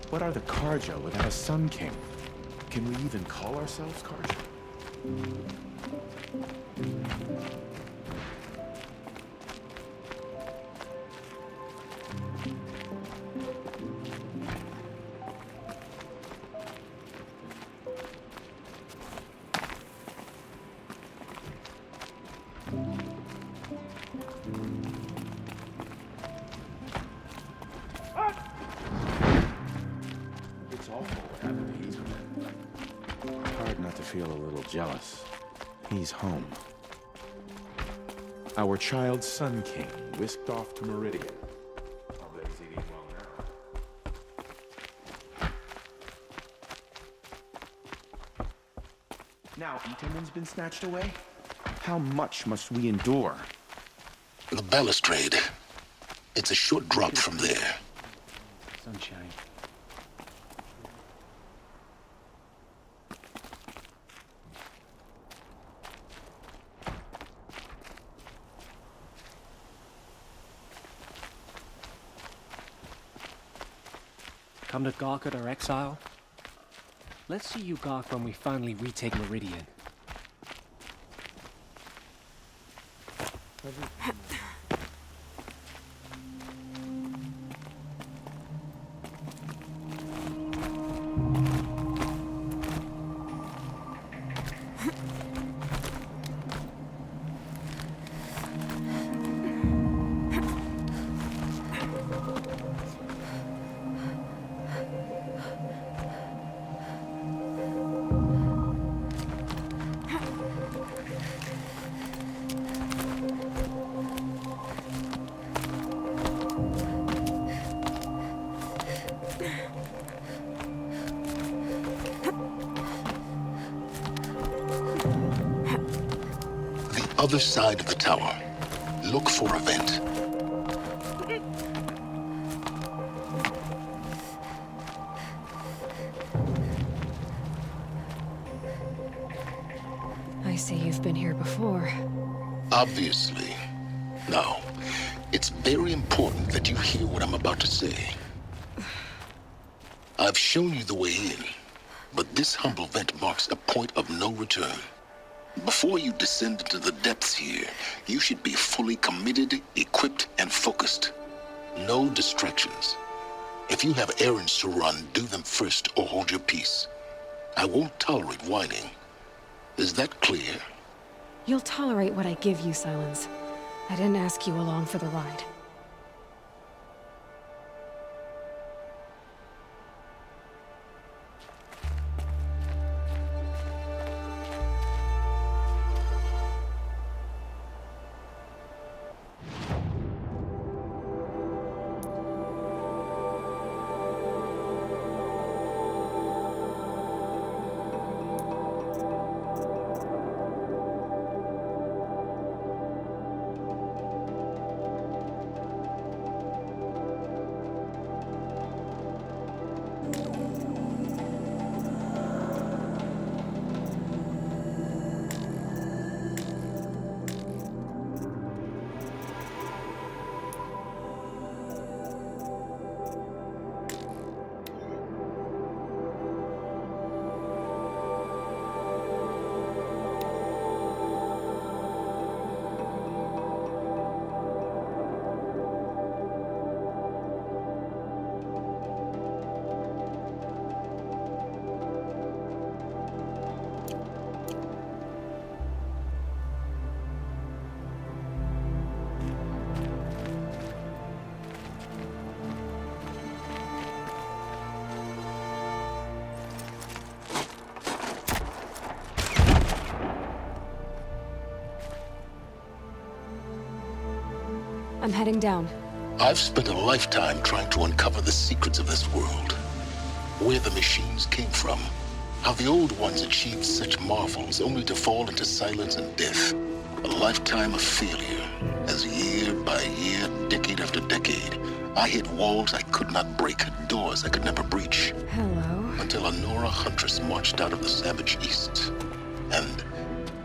What are the Karja without a Sun King? Can we even call ourselves Karja? It's awful what happened to Hazelman. Hard not to feel a little jealous. He's home. Our child Sun King whisked off to Meridian. I'll bet he's eating well now. Now Itaman's been snatched away? How much must we endure? The balustrade. It's a short drop from there. Sunshine. Come to gawk at our exile? Let's see you gawk when we finally retake Meridian. Other side of the tower. Look for a vent. I see you've been here before. Obviously. Now, it's very important that you hear what I'm about to say. I've shown you the way in, but this humble vent marks a point of no return. Before you descend into the depths here, you should be fully committed, equipped, and focused. No distractions. If you have errands to run, do them first or hold your peace. I won't tolerate whining. Is that clear? You'll tolerate what I give you, Silence. I didn't ask you along for the ride. I'm heading down. I've spent a lifetime trying to uncover the secrets of this world. Where the machines came from. How the old ones achieved such marvels only to fall into silence and death. A lifetime of failure, as year by year, decade after decade, I hit walls I could not break, doors I could never breach. Hello. Until a Nora huntress marched out of the savage east. And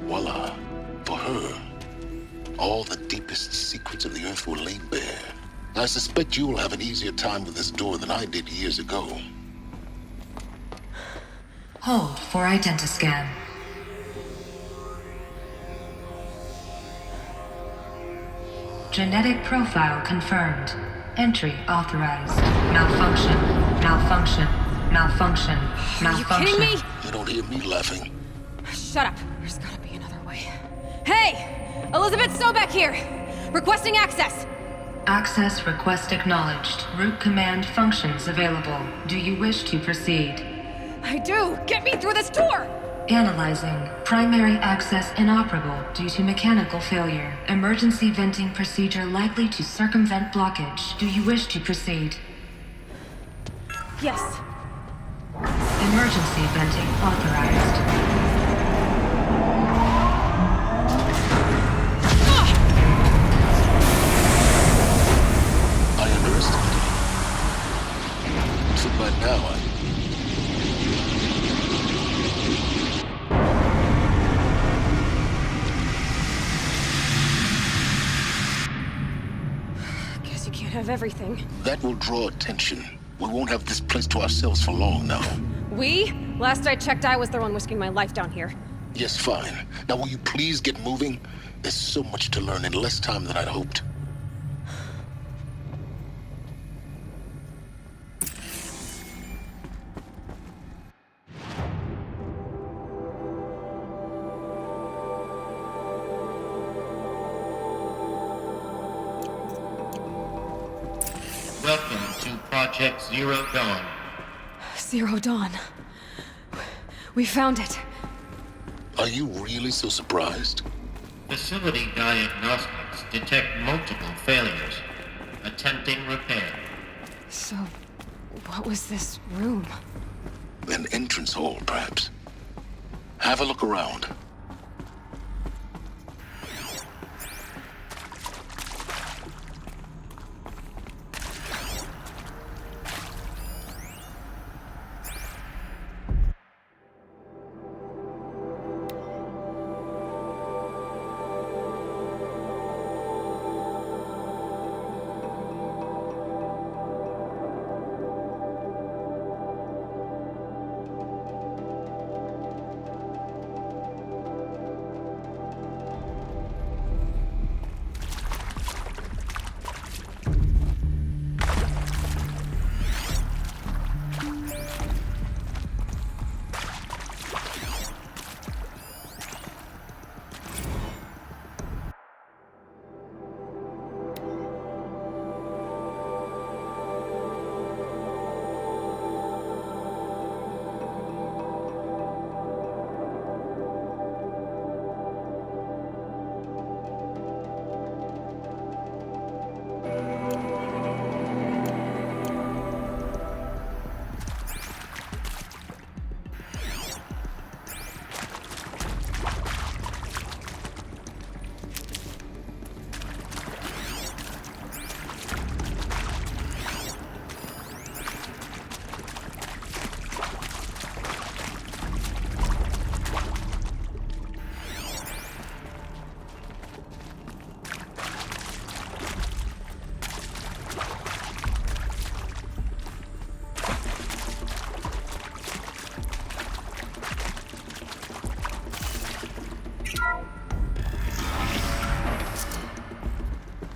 voila, for her, all the deepest secrets of the earth were laid bare. I suspect you will have an easier time with this door than I did years ago. Hold for identiscan. Genetic profile confirmed. Entry authorized. Malfunction. Malfunction. Malfunction. Are you kidding me? You don't hear me laughing. Shut up. There's gotta be another way. Hey! Elizabeth Sobek here! Requesting access! Access request acknowledged. Root command functions available. Do you wish to proceed? I do! Get me through this door! Analyzing. Primary access inoperable due to mechanical failure. Emergency venting procedure likely to circumvent blockage. Do you wish to proceed? Yes. Emergency venting authorized. I underestimated you. So by now, Guess you can't have everything. that will draw attention. We won't have this place to ourselves for long now. We? Last I checked, I was the one risking my life down here. Yes, fine. Now will you please get moving? There's so much to learn in less time than I'd hoped. Welcome to Project Zero Dawn. Zero Dawn. We found it. Are you really so surprised? Facility diagnostics detect multiple failures. Attempting repair. So, what was this room? An entrance hall, perhaps. Have a look around.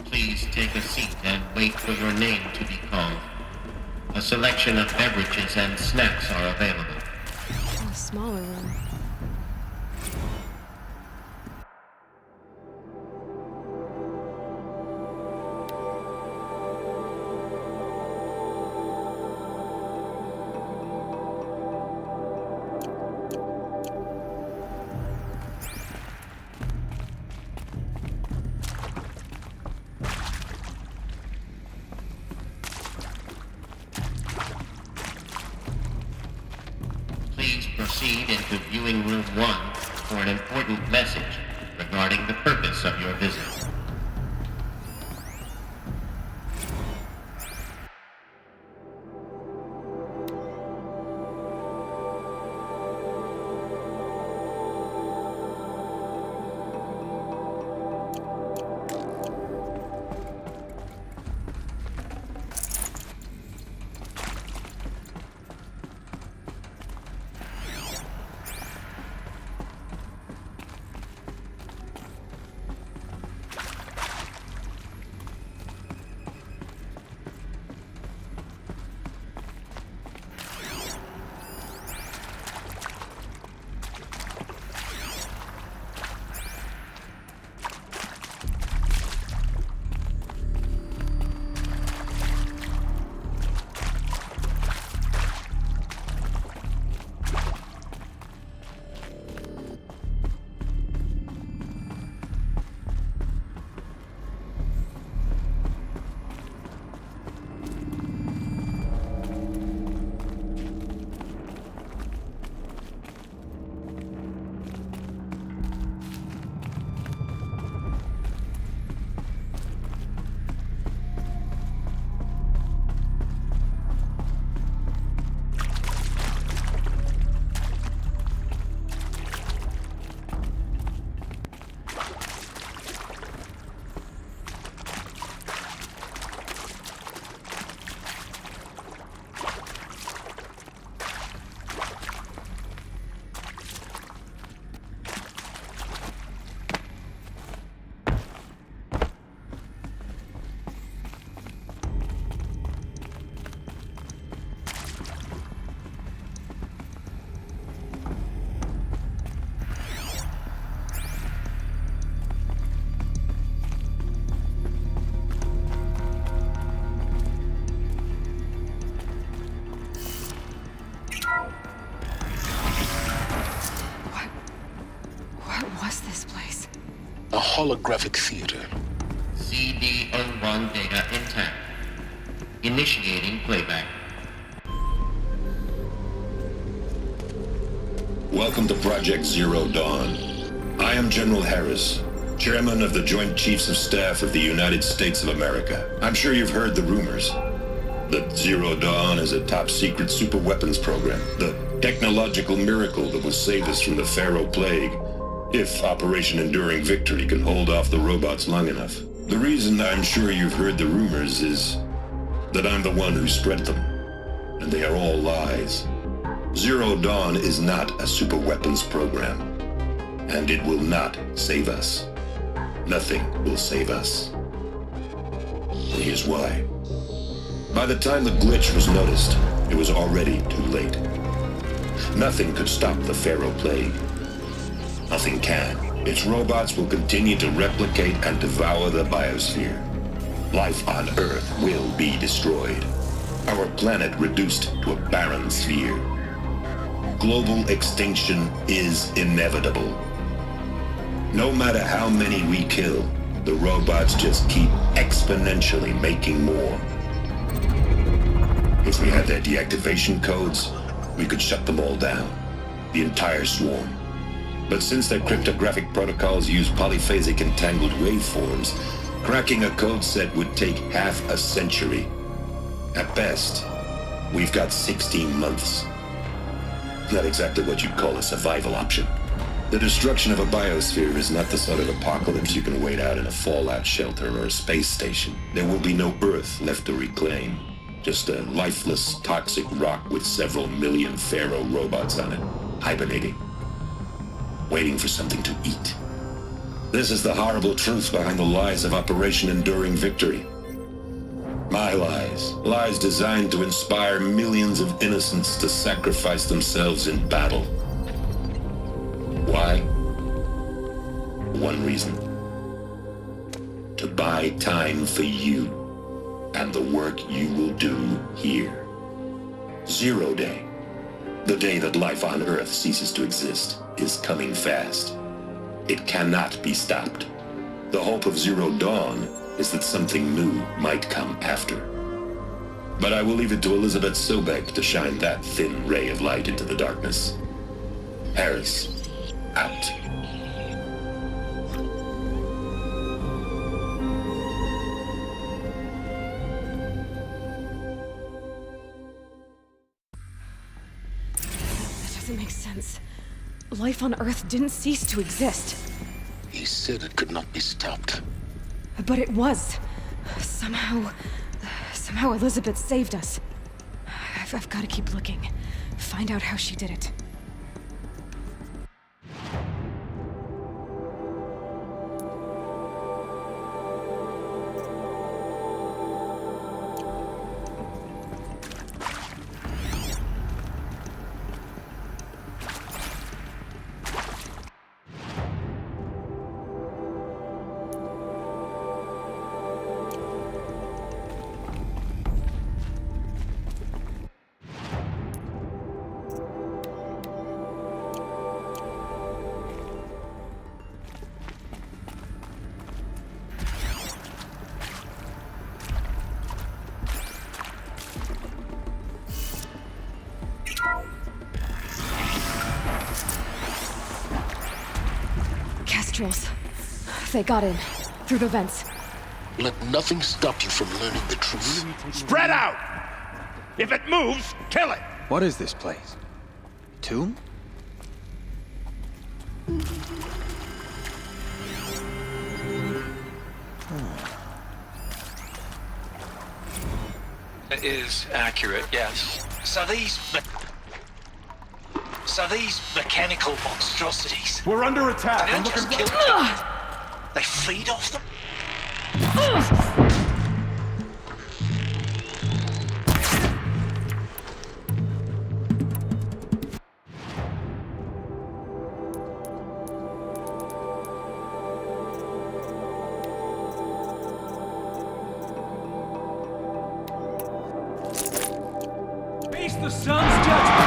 Please take a seat and wait for your name to be called. A selection of beverages and snacks are available. A smaller room. Please proceed into viewing room 1 for an important message regarding the purpose of your visit. A holographic theater. CD01 data intact. Initiating playback. Welcome to Project Zero Dawn. I am General Harris, Chairman of the Joint Chiefs of Staff of the United States of America. I'm sure you've heard the rumors that Zero Dawn is a top-secret superweapons program, the technological miracle that will save us from the Pharaoh Plague, if Operation Enduring Victory can hold off the robots long enough. The reason I'm sure you've heard the rumors is that I'm the one who spread them, and they are all lies. Zero Dawn is not a superweapons program, and it will not save us. Nothing will save us. And here's why. By the time the glitch was noticed, it was already too late. Nothing could stop the Pharaoh Plague. Nothing can. Its robots will continue to replicate and devour the biosphere. Life on Earth will be destroyed. Our planet reduced to a barren sphere. Global extinction is inevitable. No matter how many we kill, the robots just keep exponentially making more. If we had their deactivation codes, we could shut them all down, the entire swarm. But since their cryptographic protocols use polyphasic entangled waveforms, cracking a code set would take half a century. At best, we've got 16 months. Not exactly what you'd call a survival option. The destruction of a biosphere is not the sort of apocalypse you can wait out in a fallout shelter or a space station. There will be no Earth left to reclaim. Just a lifeless, toxic rock with several million Pharaoh robots on it, hibernating, waiting for something to eat. This is the horrible truth behind the lies of Operation Enduring Victory. My lies. Lies designed to inspire millions of innocents to sacrifice themselves in battle. Why? One reason. To buy time for you and the work you will do here. Zero Day, the day that life on Earth ceases to exist, is coming fast. It cannot be stopped. The hope of Zero Dawn is that something new might come after. But I will leave it to Elizabeth Sobek to shine that thin ray of light into the darkness. Harris, out. That doesn't make sense. Life on Earth didn't cease to exist. He said it could not be stopped. But it was. Somehow Elizabeth saved us. I've got to keep looking. Find out how she did it. Kestrels. They got in. Through the vents. Let nothing stop you from learning the truth. Spread out! If it moves, kill it! What is this place? Tomb? It is accurate, yes. So these mechanical monstrosities. We're under attack. They I'm don't just looking kill each other. They feed off them. Face the sun's judgment.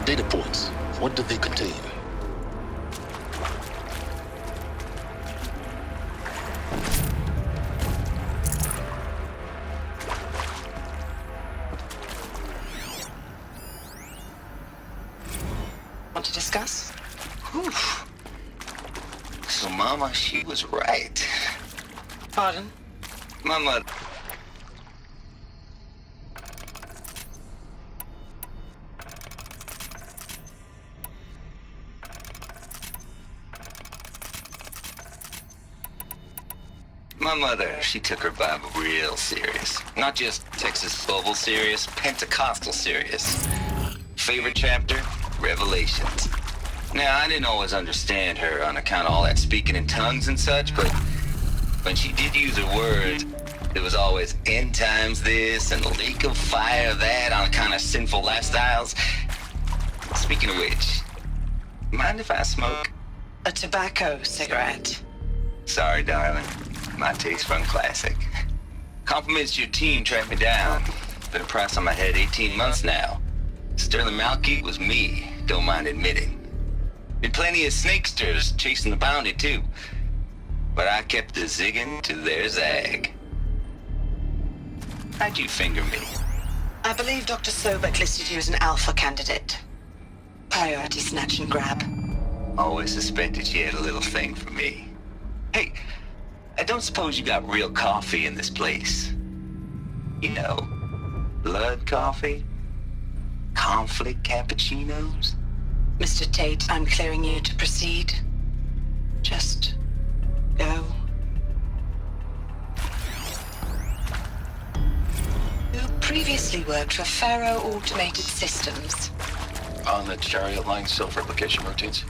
data points, what do they contain? Want to discuss? Whew. So, Mama, she was right. Pardon? My mother. My mother, she took her Bible real serious. Not just Texas Bible serious, Pentecostal serious. Favorite chapter? Revelations. Now, I didn't always understand her on account of all that speaking in tongues and such, but when she did use her words, it was always end times this and lake of fire that on account of sinful lifestyles. Speaking of which, mind if I smoke? A tobacco cigarette. Sorry, darling. My taste run classic. Compliments to your team tracked me down. Been a price on my head 18 months now. Sterling Malky was me, don't mind admitting. Been plenty of snakesters chasing the bounty too. But I kept the zigging to their zag. How'd you finger me? I believe Dr. Sobek listed you as an alpha candidate. Priority snatch and grab. Always suspected she had a little thing for me. Hey, I don't suppose you got real coffee in this place. You know, blood coffee? Conflict cappuccinos? Mr. Tate, I'm clearing you to proceed. Just go. You previously worked for Faro Automated Systems. On the Chariot Line self-replication routines.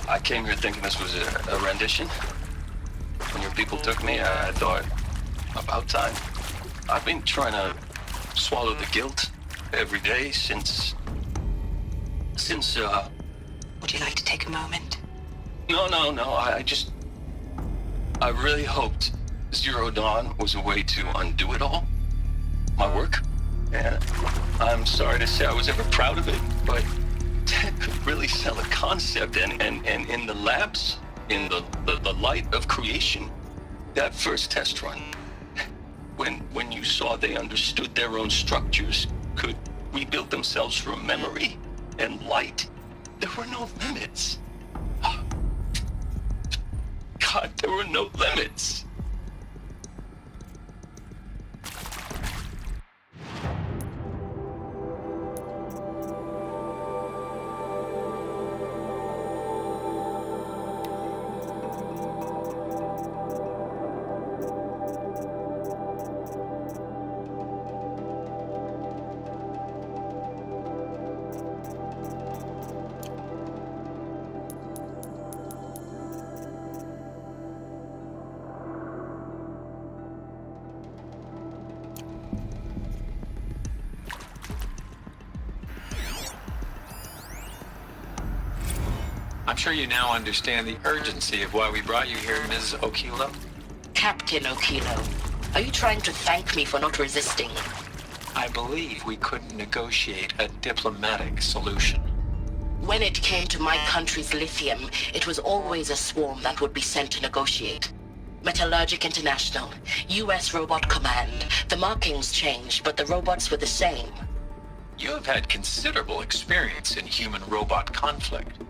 I came here thinking this was a rendition. When your people took me, I thought, about time. I've been trying to swallow the guilt every day since... Would you like to take a moment? No, I really hoped Zero Dawn was a way to undo it all. My work. And I'm sorry to say I was ever proud of it, but Ted could really sell a concept, and in the labs, in the light of creation, that first test run, when you saw they understood their own structures, could rebuild themselves from memory and light, there were no limits. God, there were no limits. I'm sure you now understand the urgency of why we brought you here, Ms. Okilo. Captain Okilo, are you trying to thank me for not resisting? I believe we couldn't negotiate a diplomatic solution. When it came to my country's lithium, it was always a swarm that would be sent to negotiate. Metallurgic International, US Robot Command. The markings changed, but the robots were the same. You have had considerable experience in human-robot conflict.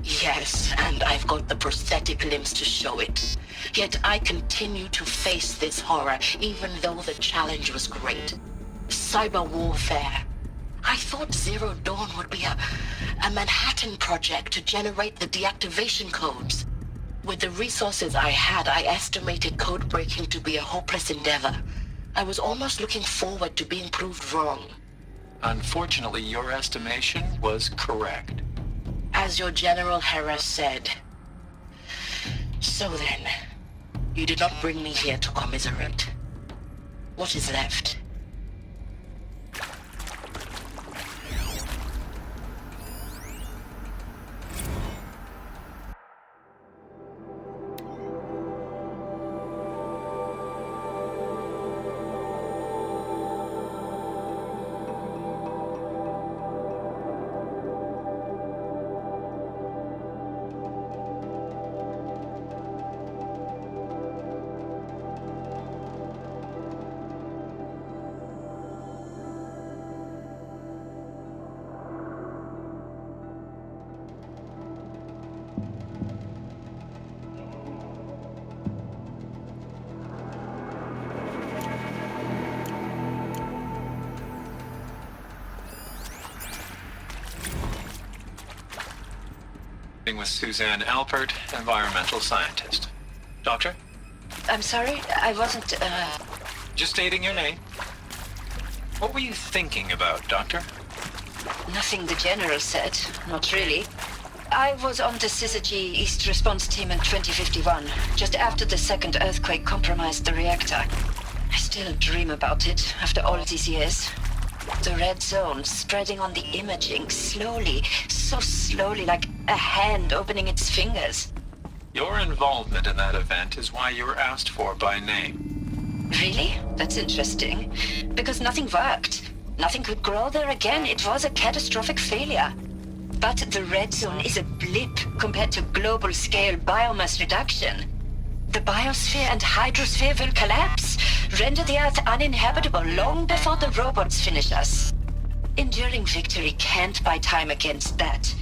Yes, and I've got the prosthetic limbs to show it. Yet I continue to face this horror, even though the challenge was great. Cyber warfare. I thought Zero Dawn would be a Manhattan project to generate the deactivation codes. With the resources I had, I estimated code breaking to be a hopeless endeavor. I was almost looking forward to being proved wrong. Unfortunately, your estimation was correct. As your General Harris said. So then, you did not bring me here to commiserate. What is left? speaking with Suzanne Alpert, environmental scientist. Doctor? I'm sorry, I wasn't, Just stating your name. What were you thinking about, Doctor? Nothing the General said. Not really. I was on the Syzygy East Response Team in 2051, just after the second earthquake compromised the reactor. I still dream about it after all these years. The red zone spreading on the imaging, slowly, so slowly, like a hand opening its fingers. Your involvement in that event is why you were asked for by name. Really? That's interesting. Because nothing worked. Nothing could grow there again. It was a catastrophic failure. But the red zone is a blip compared to global-scale biomass reduction. The biosphere and hydrosphere will collapse, render the Earth uninhabitable long before the robots finish us. Enduring victory can't buy time against that.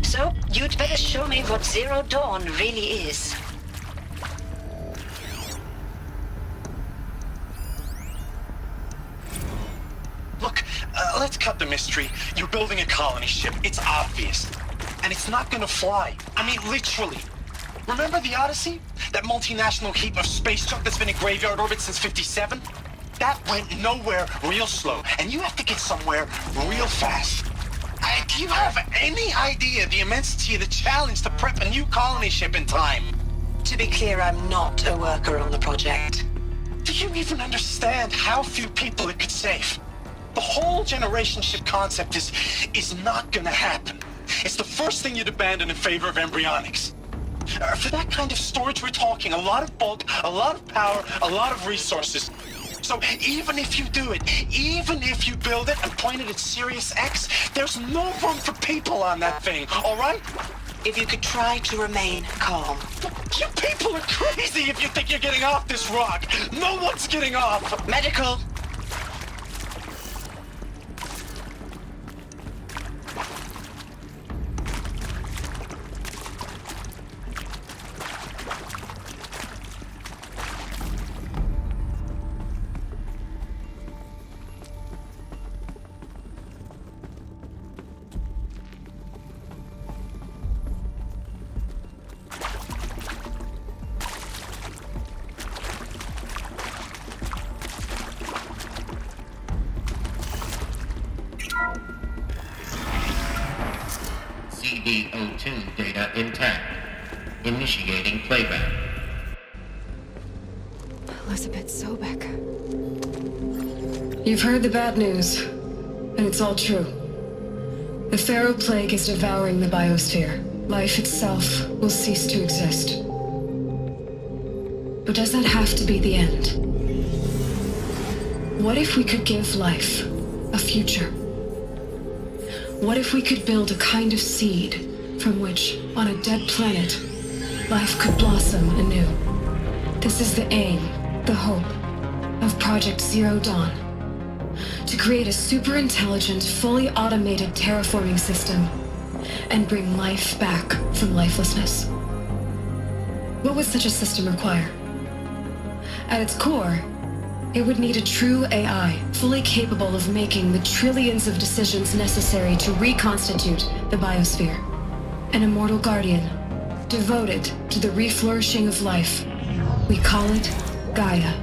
So, you'd better show me what Zero Dawn really is. Look, let's cut the mystery. You're building a colony ship. It's obvious. And it's not gonna fly. I mean, literally. Remember the Odyssey? That multinational heap of space junk that's been in graveyard orbit since 57? That went nowhere real slow. And you have to get somewhere real fast. Do you have any idea the immensity of the challenge to prep a new colony ship in time? To be clear, I'm not a worker on the project. Do you even understand how few people it could save? The whole generation ship concept is not gonna happen. It's the first thing you'd abandon in favor of embryonics. For that kind of storage, we're talking a lot of bulk, a lot of power, a lot of resources. So even if you do it, even if you build it and point it at Sirius X, there's no room for people on that thing, all right? If you could try to remain calm. You people are crazy if you think you're getting off this rock. No one's getting off. Medical. CD02 data intact. Initiating playback. Elizabeth Sobek. You've heard the bad news, and it's all true. The Pharaoh Plague is devouring the biosphere. Life itself will cease to exist. But does that have to be the end? What if we could give life a future? What if we could build a kind of seed from which, on a dead planet, life could blossom anew? This is the aim, the hope, of Project Zero Dawn. To create a super-intelligent, fully automated terraforming system and bring life back from lifelessness. What would such a system require? At its core, it would need a true AI, fully capable of making the trillions of decisions necessary to reconstitute the biosphere. An immortal guardian, devoted to the reflourishing of life. We call it Gaia.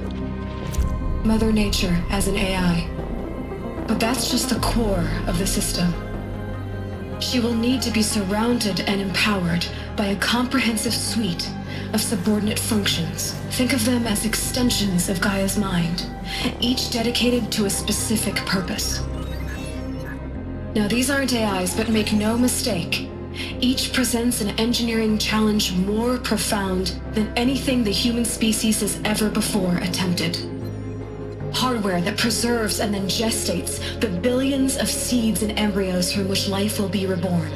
Mother Nature as an AI. But that's just the core of the system. She will need to be surrounded and empowered by a comprehensive suite of subordinate functions. Think of them as extensions of Gaia's mind, each dedicated to a specific purpose. Now, these aren't AIs, but make no mistake, each presents an engineering challenge more profound than anything the human species has ever before attempted. Hardware that preserves and then gestates the billions of seeds and embryos from which life will be reborn.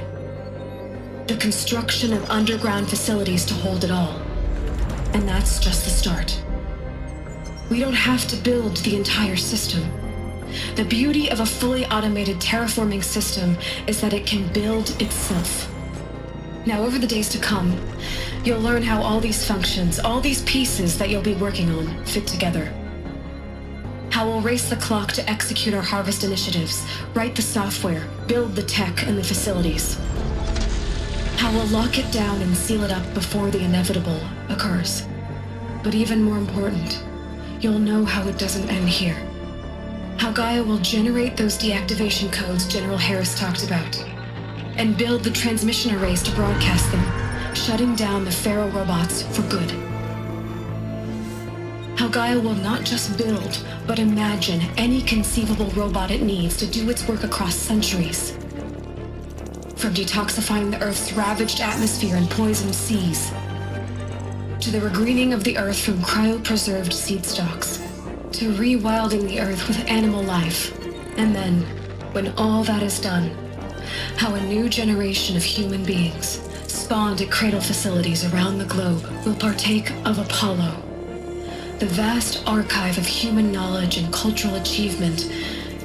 The construction of underground facilities to hold it all. And that's just the start. We don't have to build the entire system. The beauty of a fully automated terraforming system is that it can build itself. Now, over the days to come, you'll learn how all these functions, all these pieces that you'll be working on, fit together. How we'll race the clock to execute our harvest initiatives, write the software, build the tech and the facilities. How we'll lock it down and seal it up before the inevitable occurs. But even more important, you'll know how it doesn't end here. How Gaia will generate those deactivation codes General Harris talked about, and build the transmission arrays to broadcast them, shutting down the Pharaoh robots for good. How Gaia will not just build, but imagine any conceivable robot it needs to do its work across centuries. From detoxifying the Earth's ravaged atmosphere and poisoned seas, to the regreening of the Earth from cryopreserved seed stalks, to rewilding the Earth with animal life. And then, when all that is done, how a new generation of human beings, spawned at cradle facilities around the globe, will partake of Apollo, the vast archive of human knowledge and cultural achievement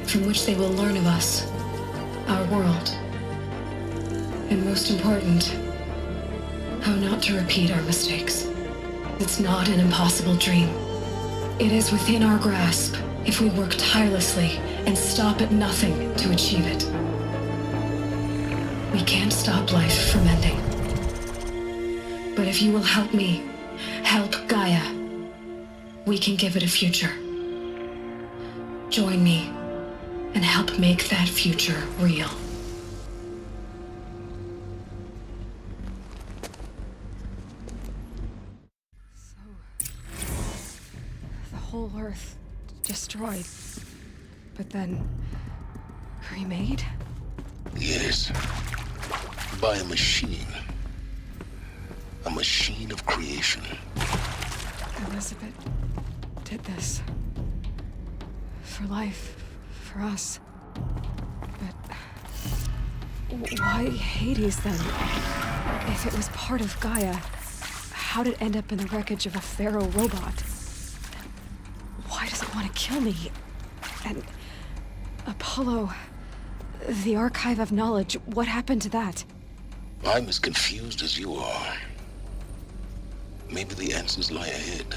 from which they will learn of us, our world. And most important, how not to repeat our mistakes. It's not an impossible dream. It is within our grasp if we work tirelessly and stop at nothing to achieve it. We can't stop life from ending. But if you will help me, help Gaia, we can give it a future. Join me and help make that future real. Whole Earth destroyed, but then remade? Yes. By a machine. A machine of creation. Elizabeth did this. For life. For us. But why Hades then? If it was part of Gaia, how'd it end up in the wreckage of a Pharaoh robot? Why does it want to kill me? And Apollo, the archive of knowledge, what happened to that? I'm as confused as you are. Maybe the answers lie ahead.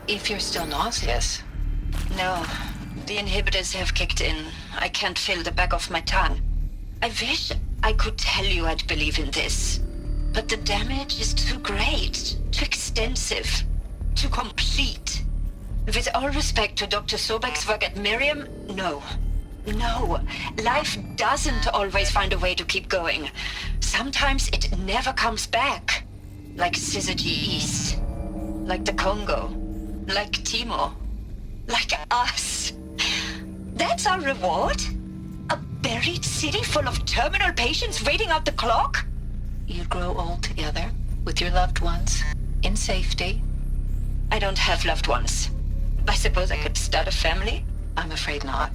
If you're still nauseous. No, the inhibitors have kicked in. I can't feel the back of my tongue. I wish I could tell you I'd believe in this. But the damage is too great, too extensive, too complete. With all respect to Dr. Sobek's work at Miriam, no. No, life doesn't always find a way to keep going. Sometimes it never comes back. Like Syzygy East. Like the Congo. Like Timo. Like us. That's our reward? A buried city full of terminal patients waiting out the clock? You'd grow old together, with your loved ones, in safety. I don't have loved ones. I suppose I could start a family? I'm afraid not.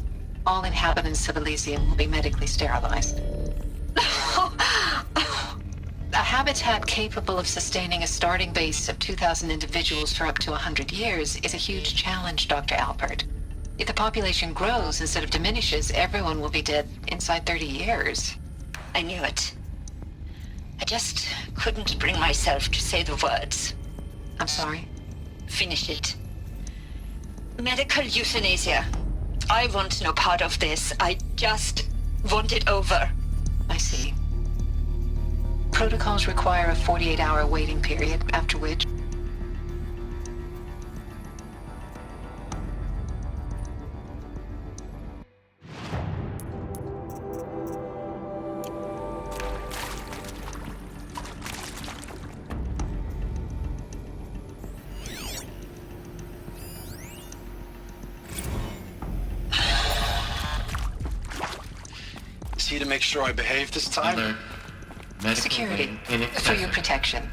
All inhabitants of Elysium will be medically sterilized. A habitat capable of sustaining a starting base of 2,000 individuals for up to 100 years is a huge challenge, Dr. Alpert. If the population grows instead of diminishes, everyone will be dead inside 30 years. I knew it. I just couldn't bring myself to say the words. I'm sorry? Finish it. Medical euthanasia. I want no part of this. I just want it over. I see. Protocols require a 48-hour waiting period, after which... See to make sure I behave this time? Security, for your protection.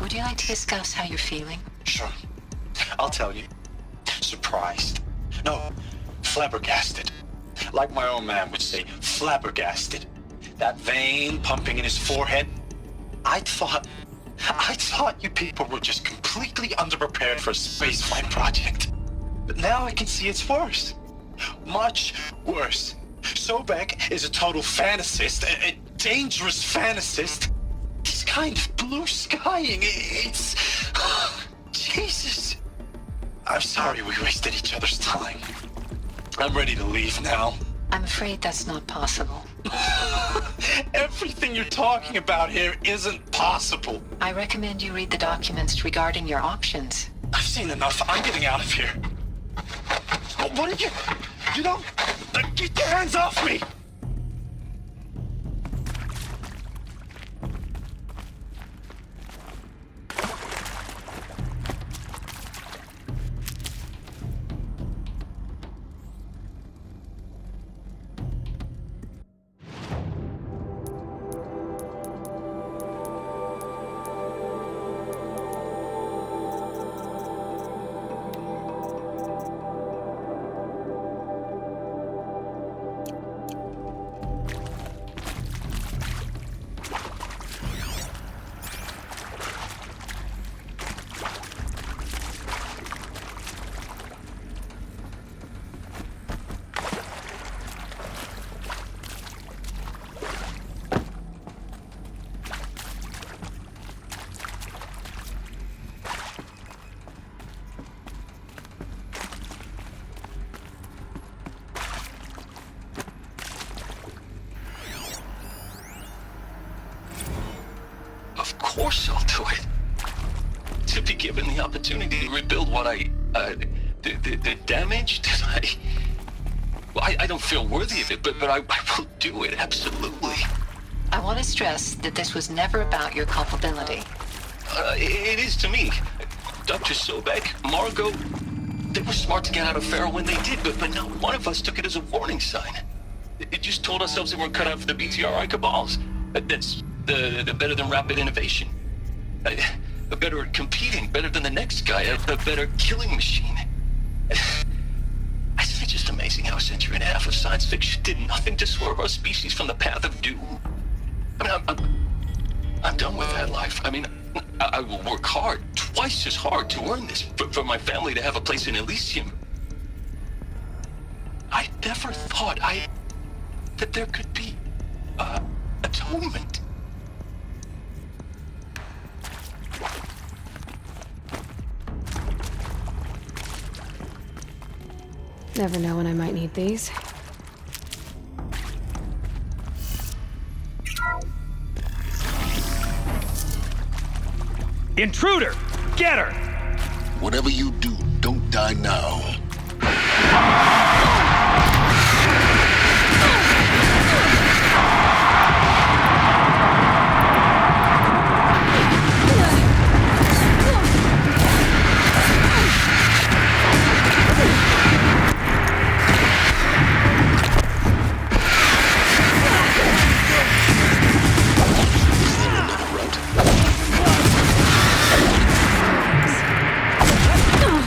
Would you like to discuss how you're feeling? Sure. I'll tell you. Surprised. No, flabbergasted. Like my own man would say, flabbergasted. That vein pumping in his forehead. I thought you people were just completely underprepared for a spaceflight project. But now I can see it's worse. Much worse. Sobek is a total fantasist, a dangerous fantasist. This kind of blue skying, it's... Jesus. I'm sorry we wasted each other's time. I'm ready to leave now. I'm afraid that's not possible. Everything you're talking about here isn't possible. I recommend you read the documents regarding your options. I've seen enough. I'm getting out of here. What did you... You don't... Get your hands off me! Of course I'll do it. To be given the opportunity to rebuild what the damage that I don't feel worthy of it, but I will do it, absolutely. I want to stress that this was never about your culpability. It is to me. Dr. Sobek, Margot, they were smart to get out of Pharaoh when they did, but not one of us took it as a warning sign. It just told ourselves that we're cut out for the BTRI cabals. That's the better than rapid innovation. Better at competing, better than the next guy, a better killing machine. Isn't it just amazing how a century and a half of science fiction did nothing to swerve our species from the path of doom? I mean, I'm done with that life. I mean, I will work hard, twice as hard to earn this, for my family to have a place in Elysium. I never thought that there could be atonement. Never know when I might need these. Intruder! Get her! Whatever you do, don't die now.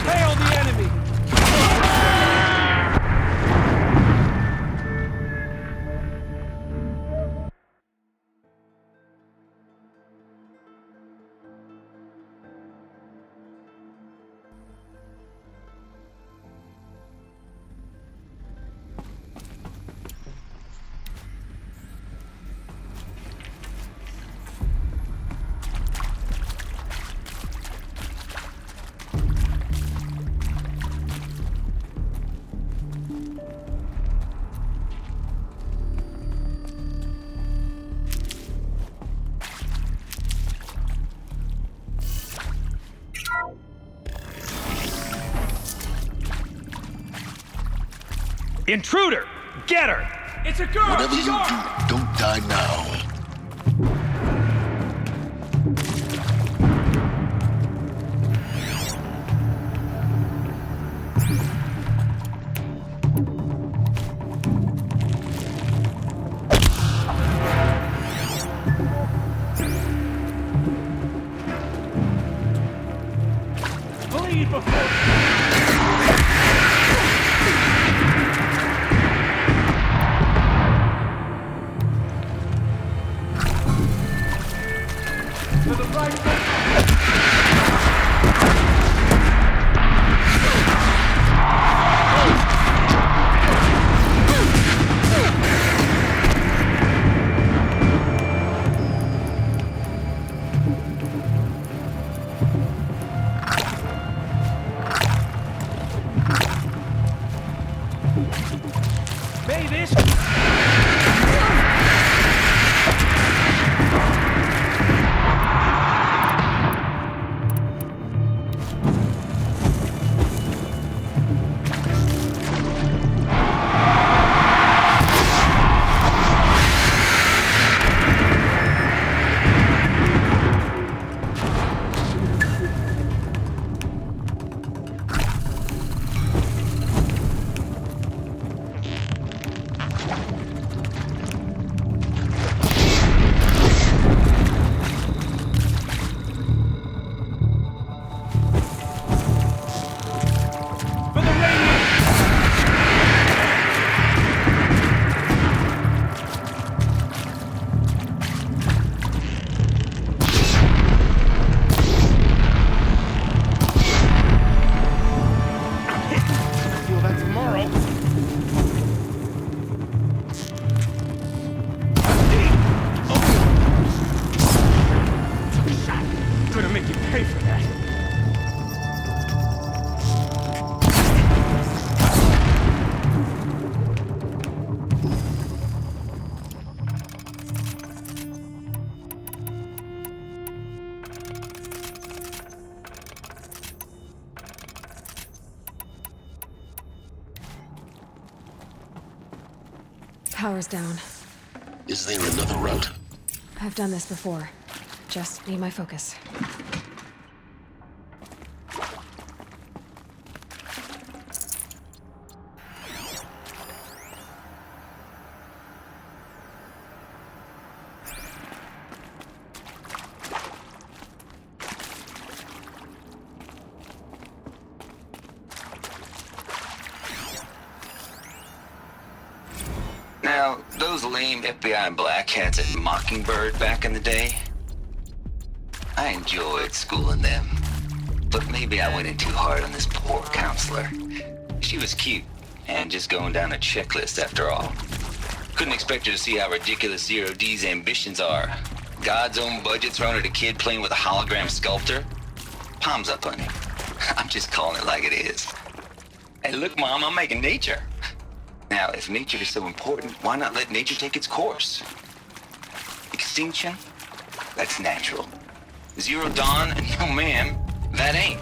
Hail the enemy! Intruder! Get her! It's a girl! Whatever you do, don't die now. Bleed before... To the right! Babies! Feel that tomorrow. Took a shot. Gonna make you pay for that. Power's down. Is there another route? I've done this before. Just need my focus. Now, those lame FBI black hats at Mockingbird back in the day, I enjoyed schooling them. But maybe I went in too hard on this poor counselor. She was cute, and just going down a checklist after all. Couldn't expect her to see how ridiculous Zero D's ambitions are. God's own budget thrown at a kid playing with a hologram sculptor? Palms up, honey. I'm just calling it like it is. Hey, look, Mom, I'm making nature. Now, if nature is so important, why not let nature take its course? Extinction? That's natural. Zero dawn? No, ma'am, that ain't.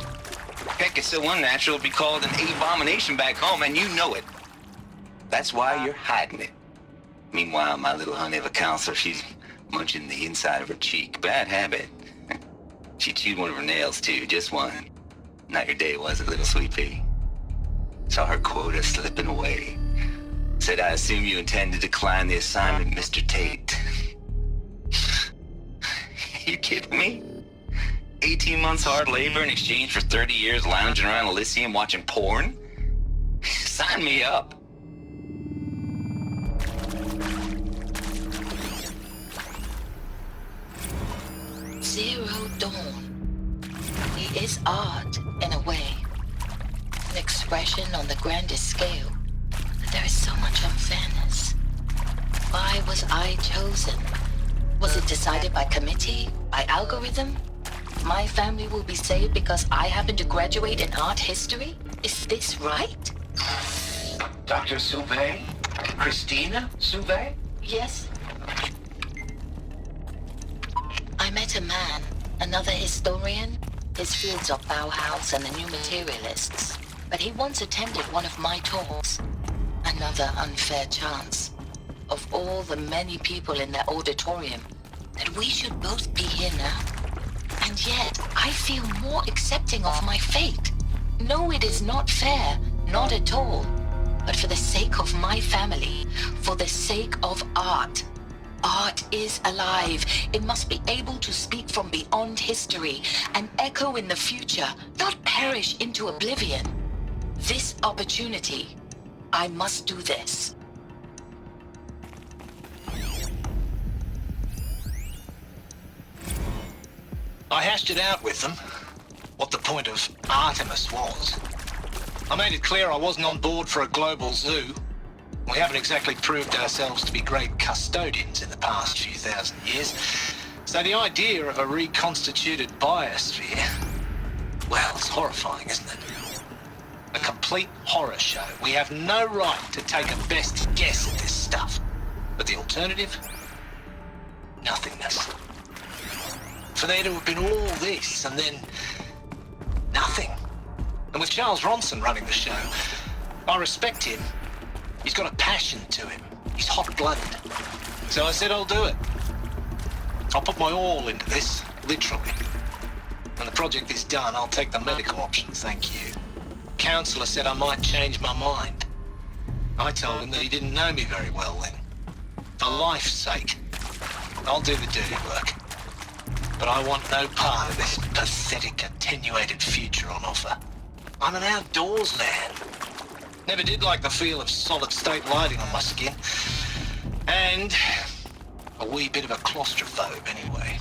Heck, it's so unnatural it'd be called an abomination back home, and you know it. That's why you're hiding it. Meanwhile, my little honey of a counselor, she's munching the inside of her cheek. Bad habit. She chewed one of her nails, too, just one. Not your day, was it, little sweet pea? Saw her quota slipping away. Said, I assume you intend to decline the assignment, Mr. Tate. You kidding me? 18 months hard labor in exchange for 30 years lounging around Elysium watching porn? Sign me up. Zero Dawn. It is art, in a way. An expression on the grandest scale. But there is so much unfairness. Why was I chosen? Was it decided by committee? By algorithm? My family will be saved because I happen to graduate in art history? Is this right? Dr. Sauvé? Christina Sauvé? Yes. I met a man, another historian. His fields are Bauhaus and the New Materialists. But he once attended one of my talks. Another unfair chance. Of all the many people in that auditorium, that we should both be here now. And yet, I feel more accepting of my fate. No, it is not fair, not at all. But for the sake of my family, for the sake of art. Art is alive. It must be able to speak from beyond history and echo in the future, not perish into oblivion. This opportunity, I must do this. I hashed it out with them, what the point of Artemis was. I made it clear I wasn't on board for a global zoo. We haven't exactly proved ourselves to be great custodians in the past few thousand years. So the idea of a reconstituted biosphere, well, it's horrifying, isn't it? A complete horror show. We have no right to take a best guess at this stuff. But the alternative? Nothingness. For there to have been all this, and then nothing. And with Charles Ronson running the show, I respect him. He's got a passion to him. He's hot-blooded. So I said I'll do it. I'll put my all into this, literally. When the project is done, I'll take the medical option, thank you. Counselor said I might change my mind. I told him that he didn't know me very well then. For life's sake, I'll do the dirty work. But I want no part of this pathetic, attenuated future on offer. I'm an outdoors man. Never did like the feel of solid-state lighting on my skin. And a wee bit of a claustrophobe, anyway.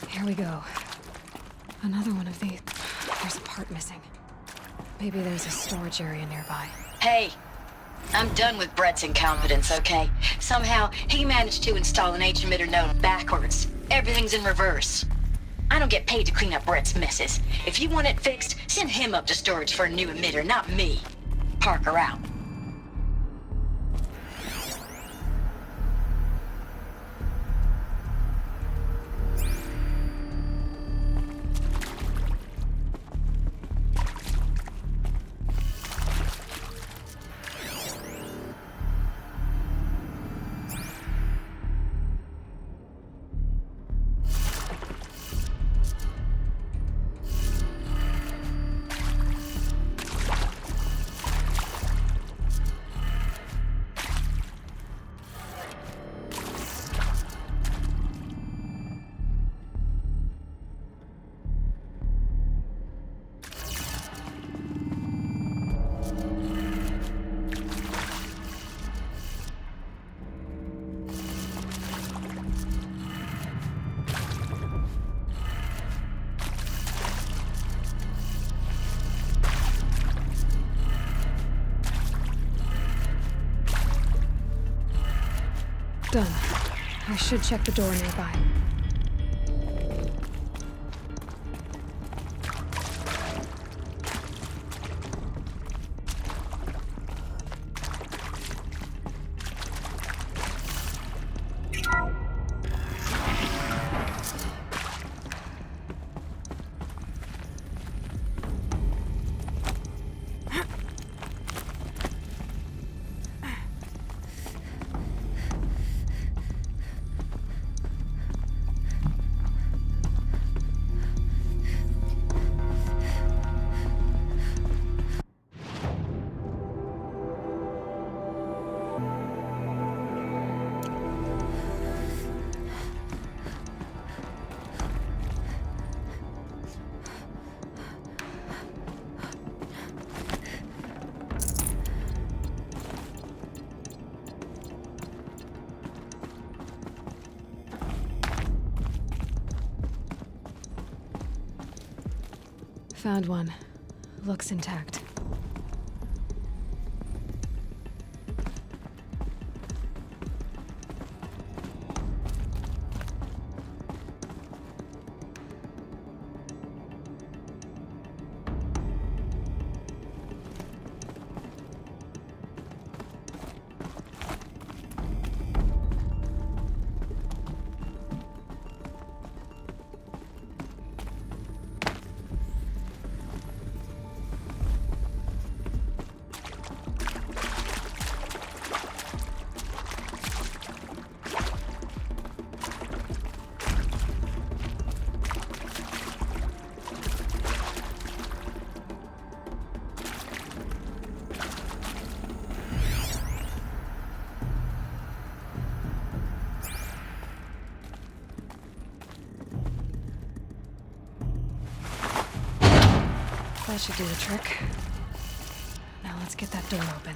Here we go. Another one of these. There's a part missing. Maybe there's a storage area nearby. Hey, I'm done with Brett's incompetence, okay? Somehow, he managed to install an H-emitter node backwards. Everything's in reverse. I don't get paid to clean up Brett's messes. If you want it fixed, send him up to storage for a new emitter, not me. Parker out. Done. I should check the door nearby. Found one. Looks intact. That should do the trick. Now let's get that door open.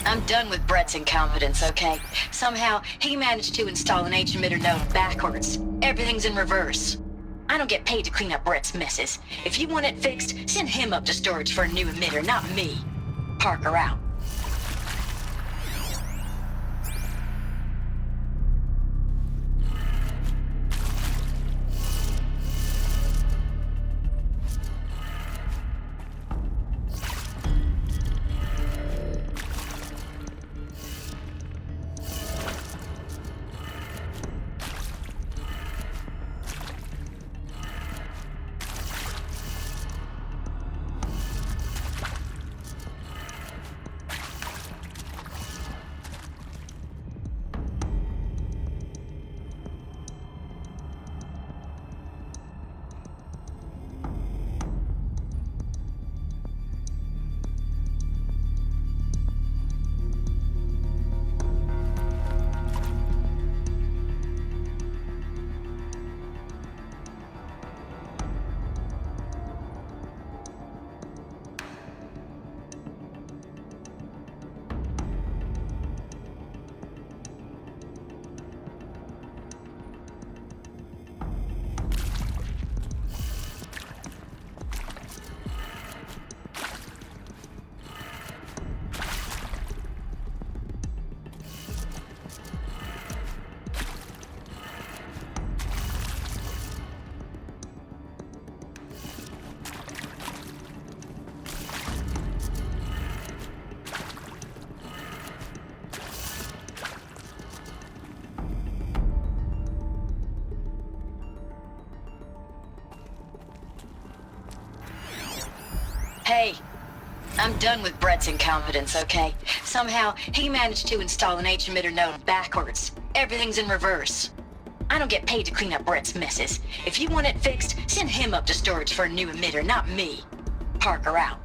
I'm done with Brett's incompetence, okay? Somehow, he managed to install an H-emitter node backwards. Everything's in reverse. I don't get paid to clean up Brett's messes. If you want it fixed, send him up to storage for a new emitter, not me. Parker out. Hey, I'm done with Brett's incompetence, okay? Somehow, he managed to install an H-emitter node backwards. Everything's in reverse. I don't get paid to clean up Brett's messes. If you want it fixed, send him up to storage for a new emitter, not me. Parker out.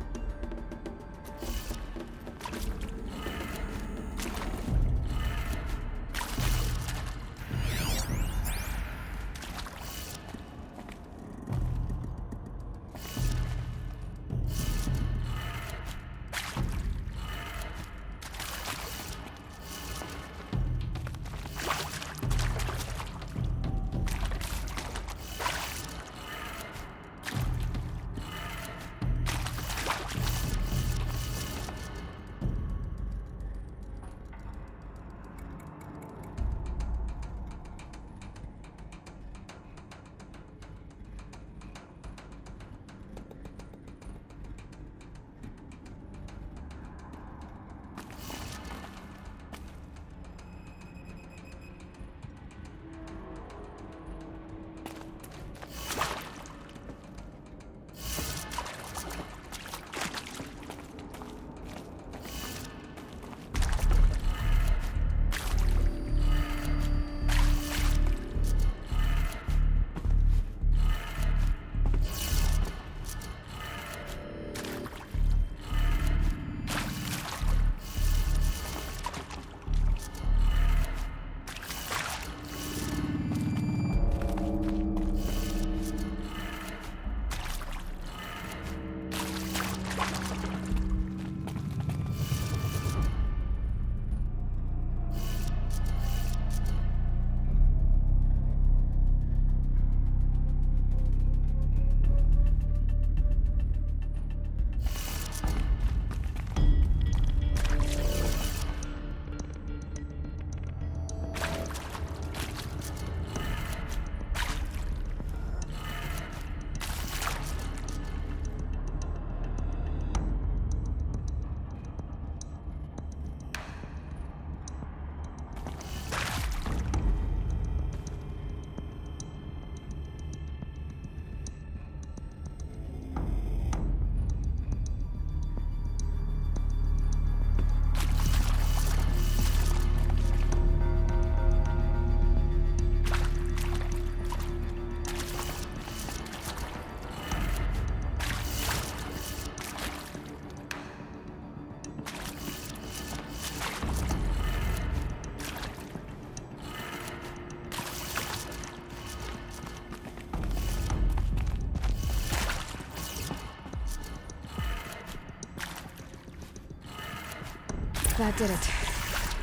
That did it.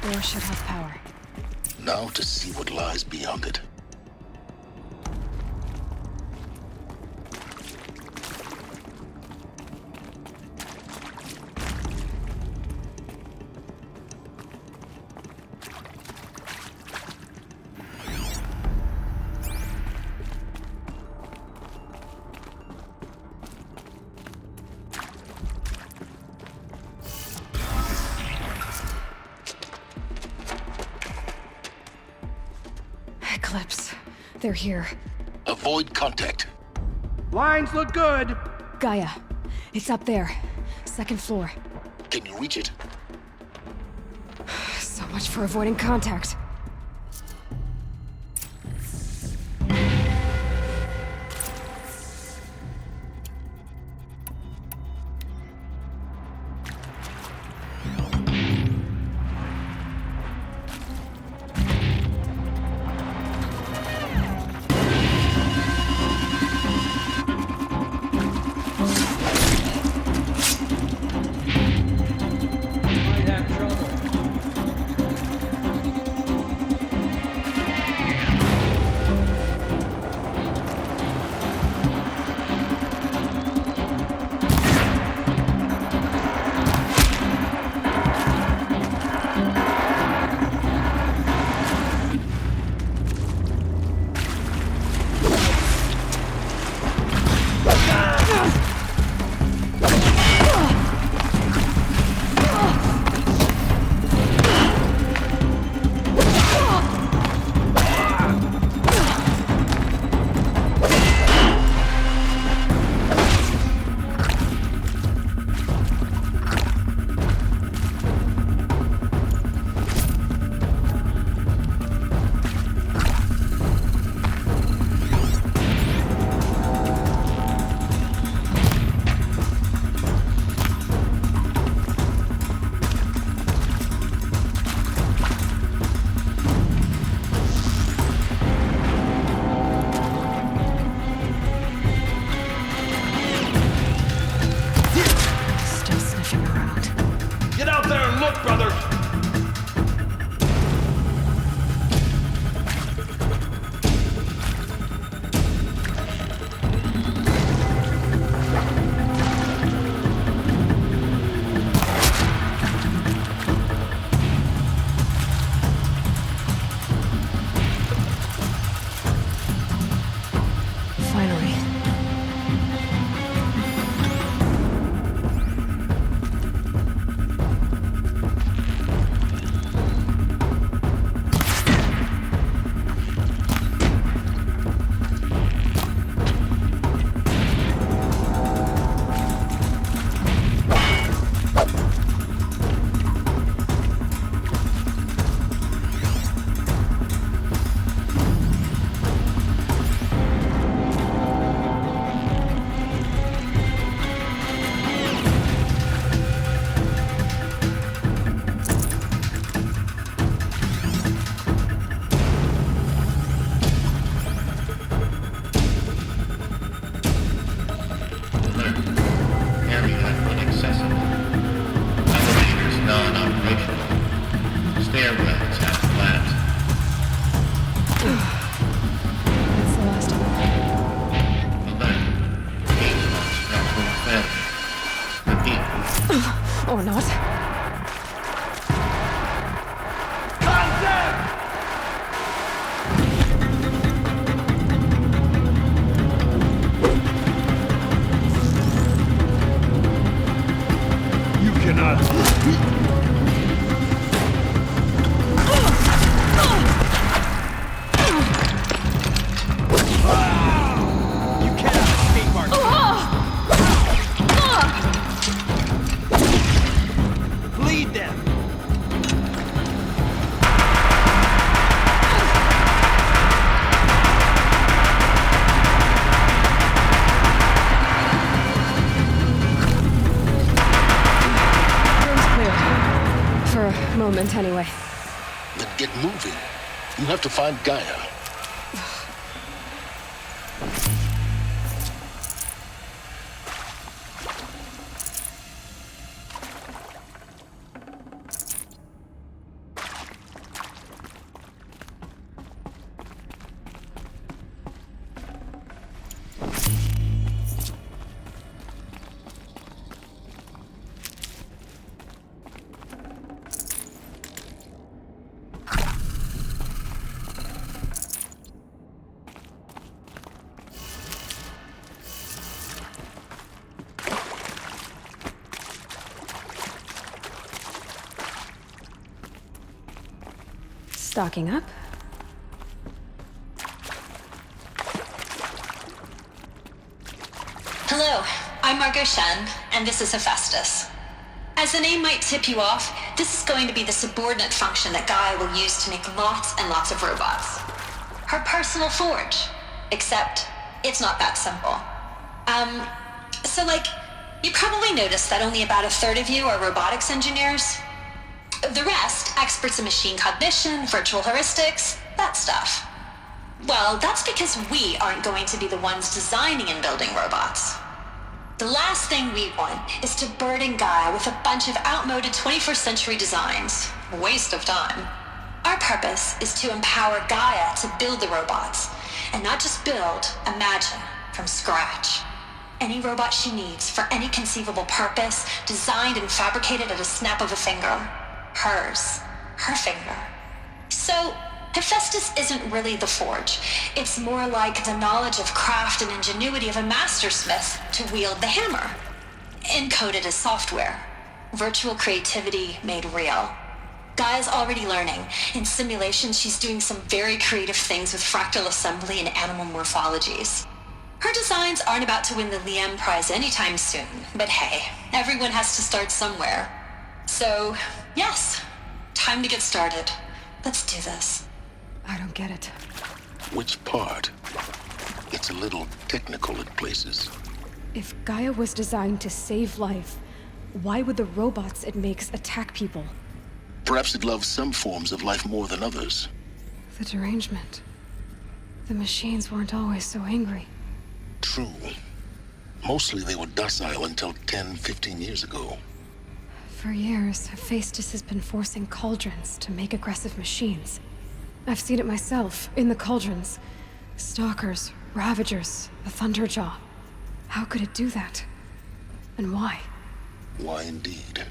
Door should have power. Now to see what lies beyond it. Eclipse. They're here. Avoid contact. Lines look good. Gaia. It's up there. Second floor. Can you reach it? So much for avoiding contact. Or not. You cannot. Moment, anyway. Then get moving. You have to find Gaia. Stocking up. Hello, I'm Margot Shen, and this is Hephaestus. As the name might tip you off, this is going to be the subordinate function that Gaia will use to make lots and lots of robots. Her personal forge. Except, it's not that simple. You probably noticed that only about a third of you are robotics engineers. The rest, experts in machine cognition, virtual heuristics, that stuff. Well, that's because we aren't going to be the ones designing and building robots. The last thing we want is to burden Gaia with a bunch of outmoded 21st century designs. A waste of time. Our purpose is to empower Gaia to build the robots, and not just build, imagine, from scratch. Any robot she needs for any conceivable purpose, designed and fabricated at a snap of a finger. Hers. Her finger. So, Hephaestus isn't really the forge. It's more like the knowledge of craft and ingenuity of a mastersmith to wield the hammer. Encoded as software. Virtual creativity made real. Gaia's already learning. In simulations, she's doing some very creative things with fractal assembly and animal morphologies. Her designs aren't about to win the Liam Prize anytime soon, but hey, everyone has to start somewhere. So, yes, time to get started. Let's do this. I don't get it. Which part? It's a little technical in places. If Gaia was designed to save life, why would the robots it makes attack people? Perhaps it loves some forms of life more than others. The derangement. The machines weren't always so angry. True. Mostly they were docile until 10, 15 years ago. For years, Hephaestus has been forcing cauldrons to make aggressive machines. I've seen it myself, in the cauldrons. Stalkers, Ravagers, the Thunderjaw. How could it do that? And why? Why indeed?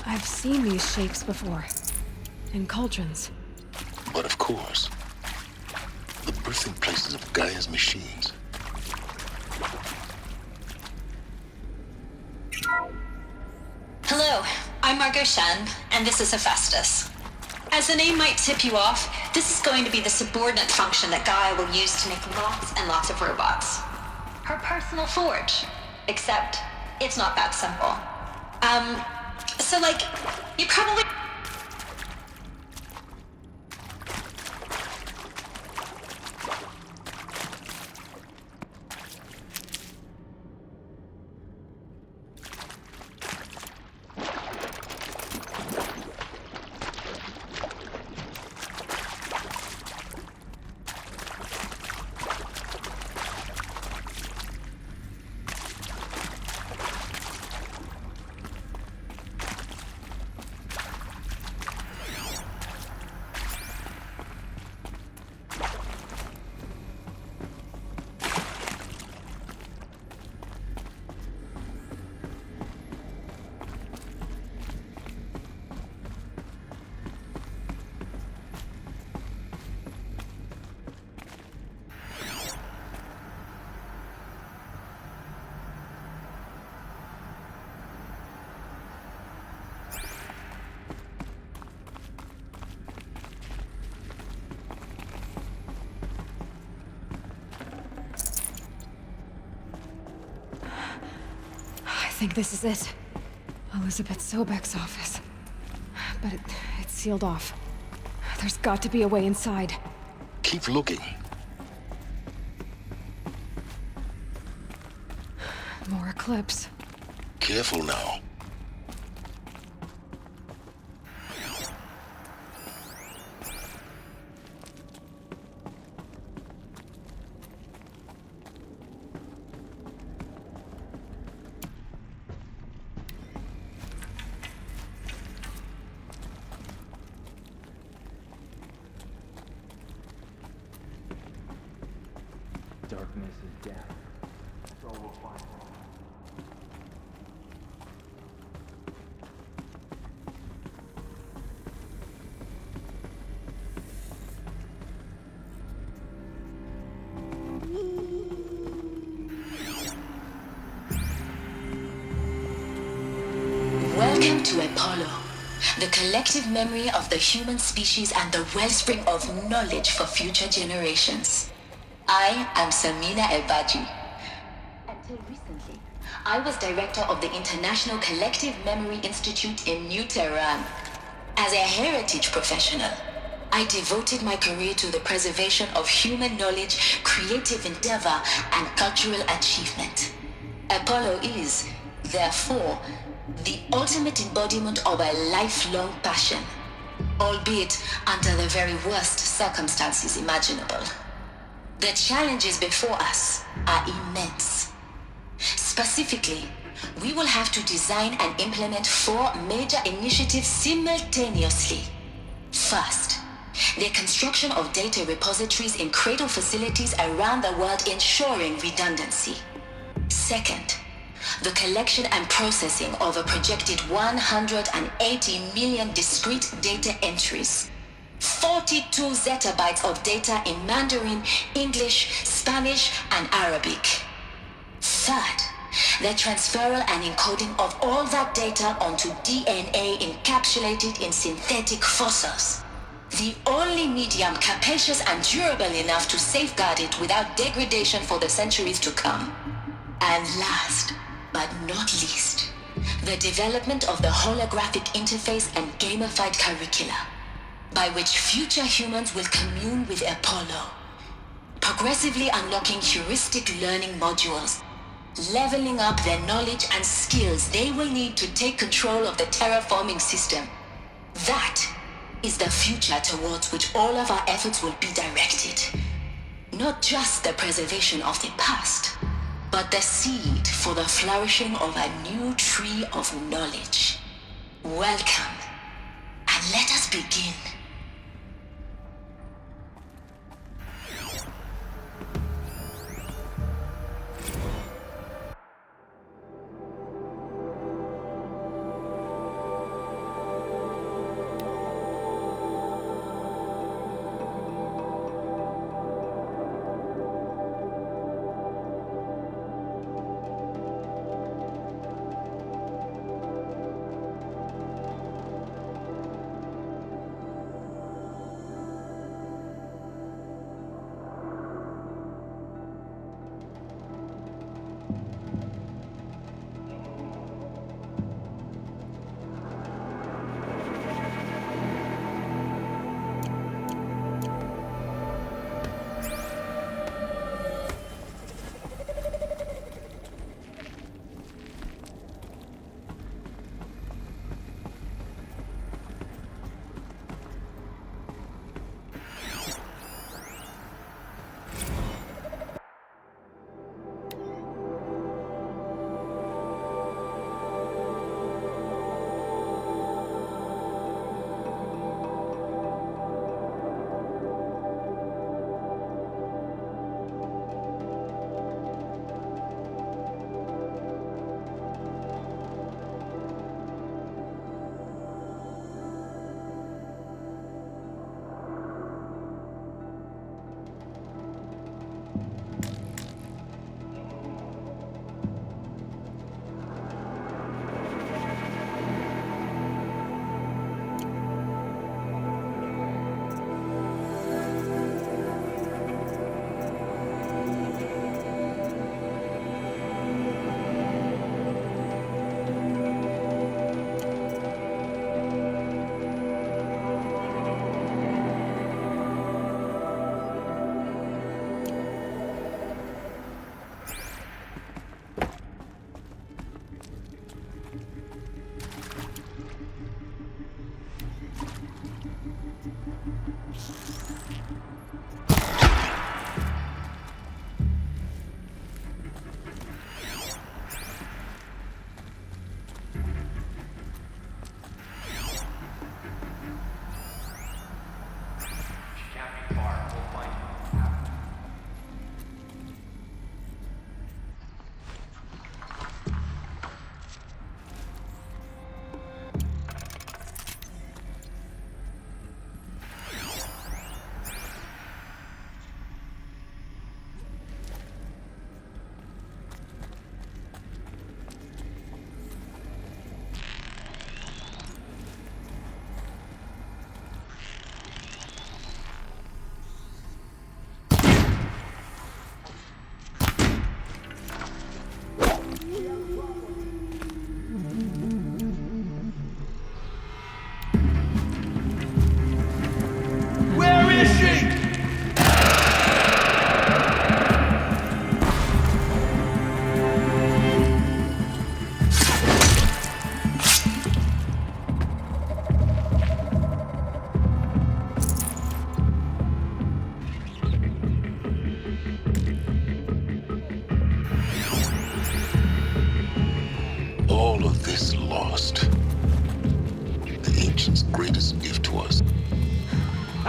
I've seen these shapes before. In cauldrons. But of course, the birthing places of Gaia's machines. Hello, I'm Margot Shen, and this is Hephaestus. As the name might tip you off, this is going to be the subordinate function that Gaia will use to make lots and lots of robots. Her personal forge. Except, it's not that simple. You probably... I think this is it. Elizabeth Sobek's office. But it's sealed off. There's got to be a way inside. Keep looking. More Eclipse. Careful now. Darkness is death. So we'll find out. Welcome to Apollo, the collective memory of the human species and the wellspring of knowledge for future generations. I am Samina Elbaji. Until recently, I was director of the International Collective Memory Institute in New Tehran. As a heritage professional, I devoted my career to the preservation of human knowledge, creative endeavor, and cultural achievement. Apollo is, therefore, the ultimate embodiment of a lifelong passion, albeit under the very worst circumstances imaginable. The challenges before us are immense. Specifically, we will have to design and implement 4 major initiatives simultaneously. First, the construction of data repositories in cradle facilities around the world ensuring redundancy. Second, the collection and processing of a projected 180 million discrete data entries. 42 zettabytes of data in Mandarin, English, Spanish, and Arabic. Third, the transferal and encoding of all that data onto DNA encapsulated in synthetic fossils. The only medium capacious and durable enough to safeguard it without degradation for the centuries to come. And last, but not least, the development of the holographic interface and gamified curricula, by which future humans will commune with Apollo, progressively unlocking heuristic learning modules, leveling up their knowledge and skills they will need to take control of the terraforming system. That is the future towards which all of our efforts will be directed. Not just the preservation of the past, but the seed for the flourishing of a new tree of knowledge. Welcome, and let us begin.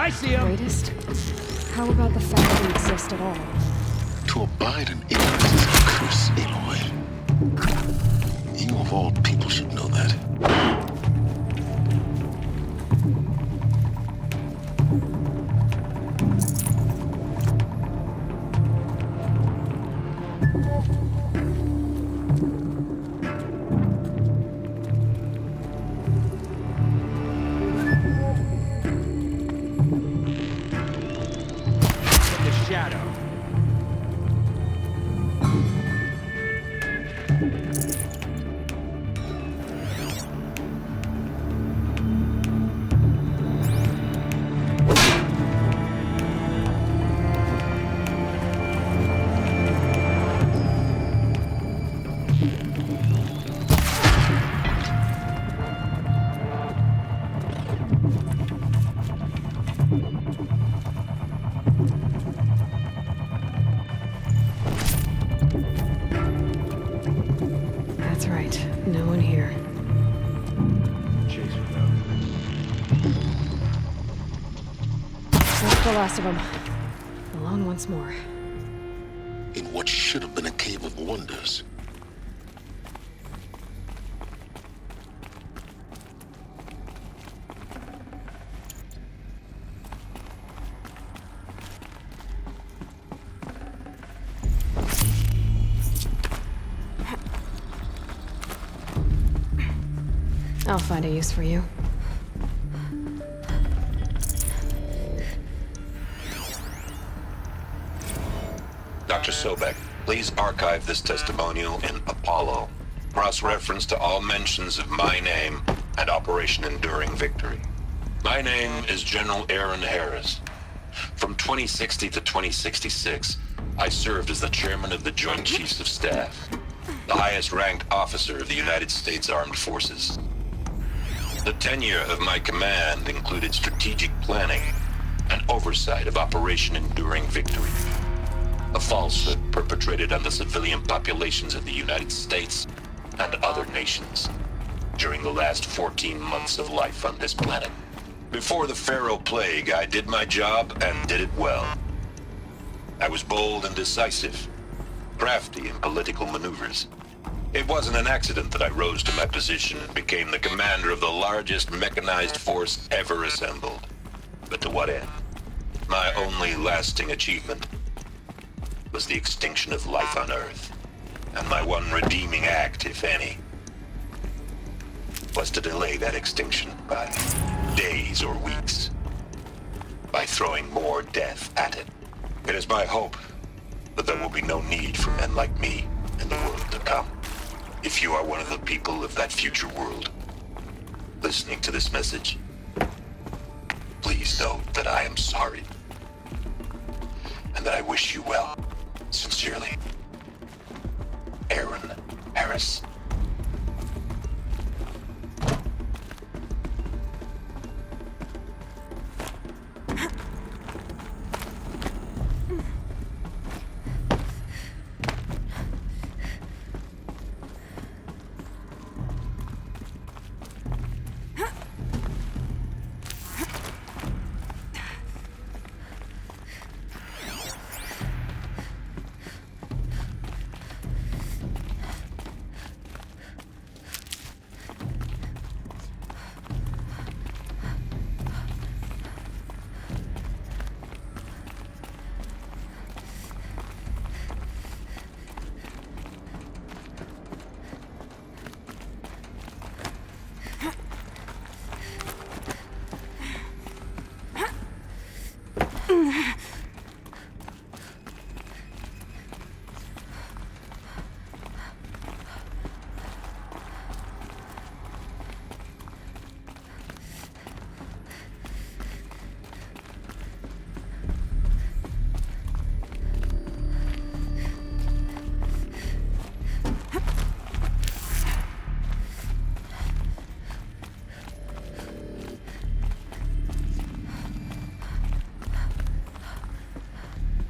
I see him. Greatest? How about the fact we exist at all? To abide in ignorance is a curse, Aloy. You of all people should know that. That's right. No one here. Chase without. That's the last of them. Alone once more. In what should have been a cave of wonders. I'll find a use for you. Dr. Sobek, please archive this testimonial in Apollo. Cross-reference to all mentions of my name and Operation Enduring Victory. My name is General Aaron Harris. From 2060 to 2066, I served as the chairman of the Joint Chiefs of Staff, the highest-ranked officer of the United States Armed Forces. The tenure of my command included strategic planning and oversight of Operation Enduring Victory, a falsehood perpetrated on the civilian populations of the United States and other nations during the last 14 months of life on this planet. Before the Pharaoh Plague, I did my job and did it well. I was bold and decisive, crafty in political maneuvers. It wasn't an accident that I rose to my position and became the commander of the largest mechanized force ever assembled. But to what end? My only lasting achievement was the extinction of life on Earth. And my one redeeming act, if any, was to delay that extinction by days or weeks, by throwing more death at it. It is my hope that there will be no need for men like me in the world to come. If you are one of the people of that future world listening to this message, please know that I am sorry and that I wish you well. Sincerely, Aaron Harris.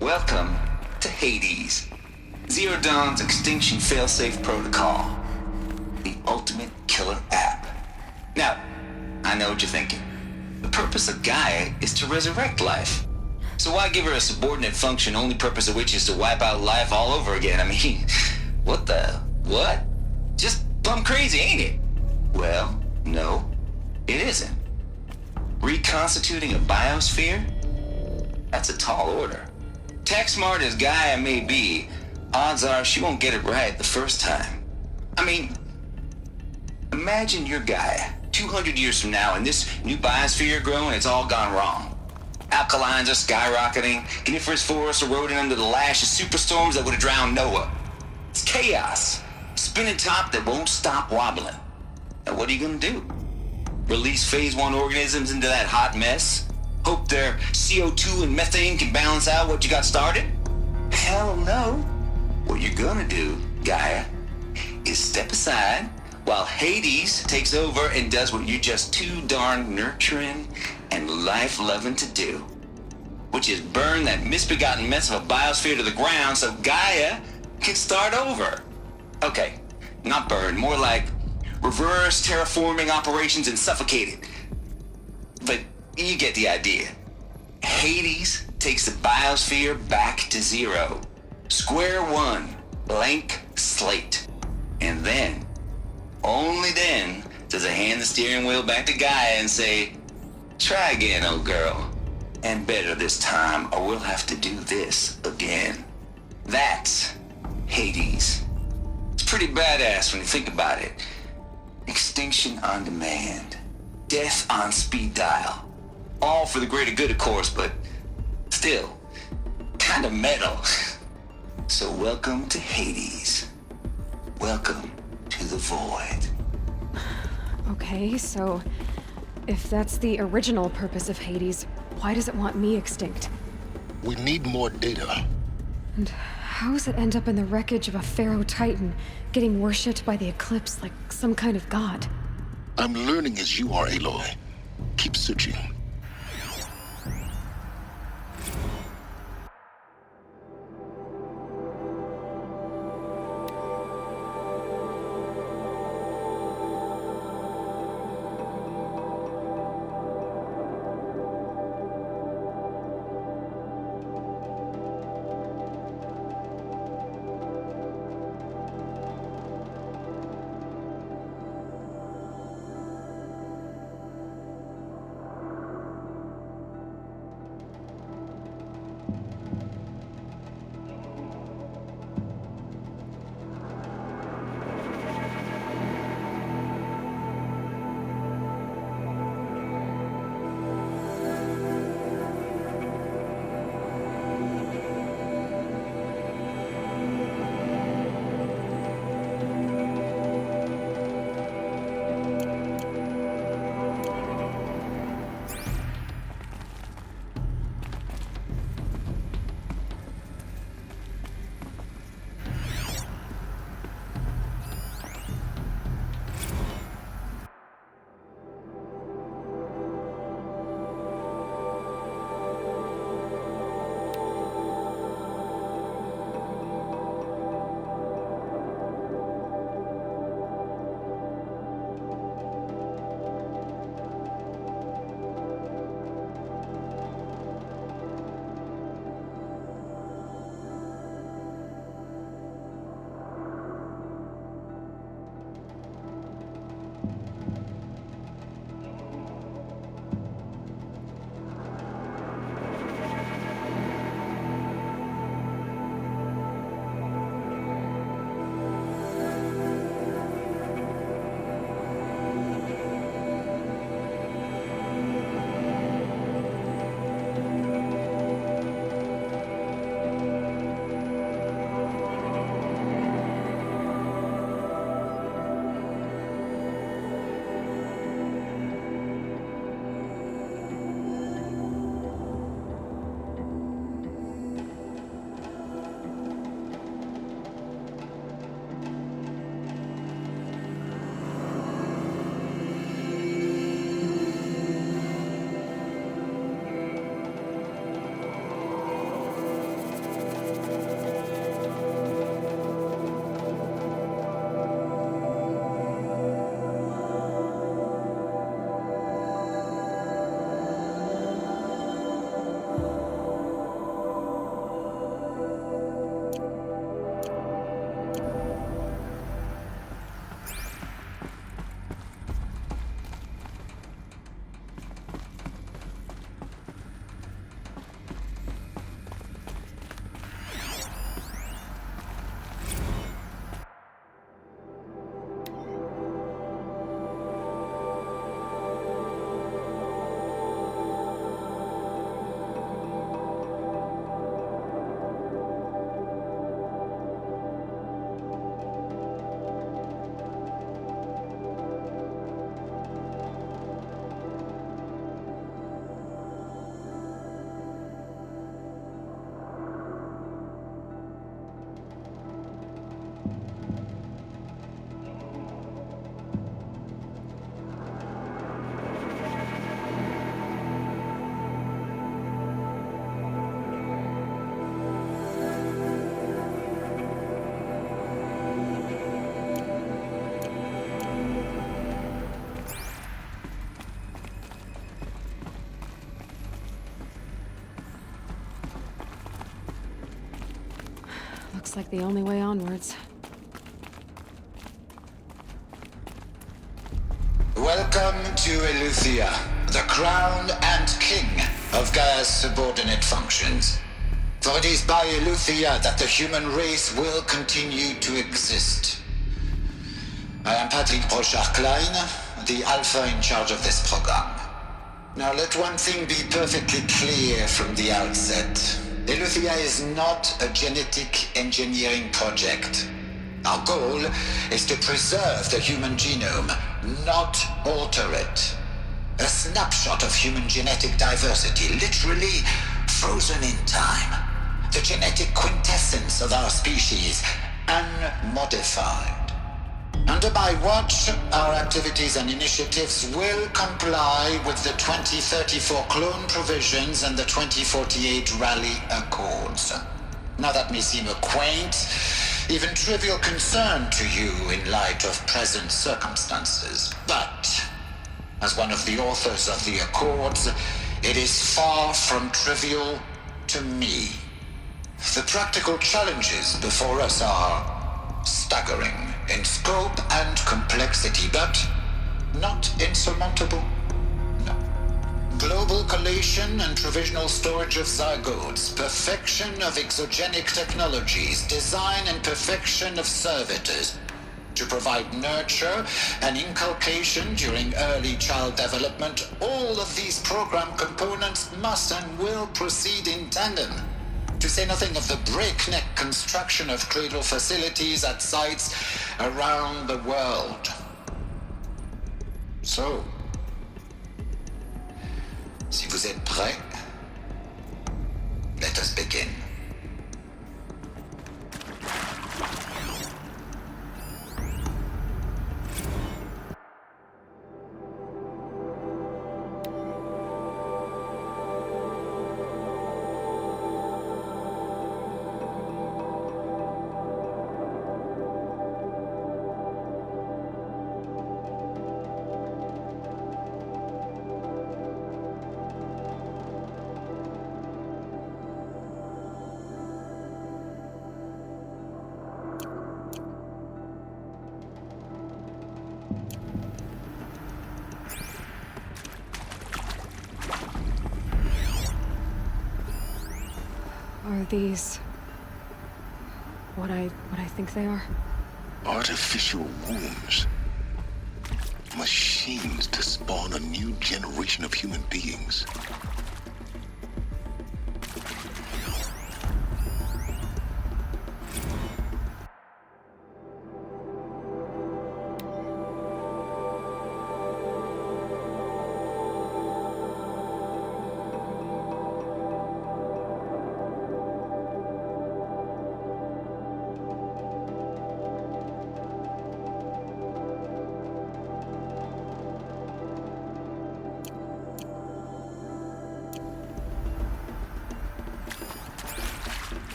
Welcome to Hades, Zero Dawn's extinction failsafe protocol, the ultimate killer app. Now, I know what you're thinking. The purpose of Gaia is to resurrect life. So why give her a subordinate function, only purpose of which is to wipe out life all over again? I mean, what? Just plumb crazy, ain't it? Well, no, it isn't. Reconstituting a biosphere? That's a tall order. Tech smart as Gaia may be, odds are she won't get it right the first time. I mean, imagine you're Gaia, 200 years from now, and this new biosphere growing, it's all gone wrong. Alkalines are skyrocketing, coniferous forests eroding under the lash of superstorms that would have drowned Noah. It's chaos. Spinning top that won't stop wobbling. Now what are you gonna do? Release phase 1 organisms into that hot mess? Hope their CO2 and methane can balance out what you got started? Hell no. What you're gonna do, Gaia, is step aside while Hades takes over and does what you're just too darn nurturing and life-loving to do, which is burn that misbegotten mess of a biosphere to the ground so Gaia can start over. Okay, not burn, more like reverse terraforming operations and suffocate it. But you get the idea. Hades takes the biosphere back to zero. Square one, blank slate. And then, only then, does it hand the steering wheel back to Gaia and say, try again, old girl. And better this time, or we'll have to do this again. That's Hades. It's pretty badass when you think about it. Extinction on demand. Death on speed dial. All for the greater good, of course, but still, kind of metal. So welcome to Hades. Welcome to the void. Okay, so if that's the original purpose of Hades, why does it want me extinct? We need more data. And how does it end up in the wreckage of a pharaoh titan, getting worshipped by the Eclipse like some kind of god? I'm learning as you are, Aloy. Keep searching. Looks like the only way onwards. Welcome to Eleuthia, the crown and king of Gaia's subordinate functions. For it is by Eleuthia that the human race will continue to exist. I am Patrick Brochard-Klein, the Alpha in charge of this program. Now let one thing be perfectly clear from the outset. Eleuthia is not a genetic engineering project. Our goal is to preserve the human genome, not alter it. A snapshot of human genetic diversity, literally frozen in time. The genetic quintessence of our species, unmodified. Under my watch, our activities and initiatives will comply with the 2034 clone provisions and the 2048 Rally Accords. Now that may seem a quaint, even trivial concern to you in light of present circumstances, but as one of the authors of the Accords, it is far from trivial to me. The practical challenges before us are staggering in scope and complexity, but not insurmountable. No. Global collation and provisional storage of zygotes, perfection of exogenic technologies, design and perfection of servitors to provide nurture and inculcation during early child development. All of these program components must and will proceed in tandem. To say nothing of the breakneck construction of cradle facilities at sites around the world. So, si vous êtes prêts, let us begin. Are these what I think they are? Artificial wombs. Machines to spawn a new generation of human beings.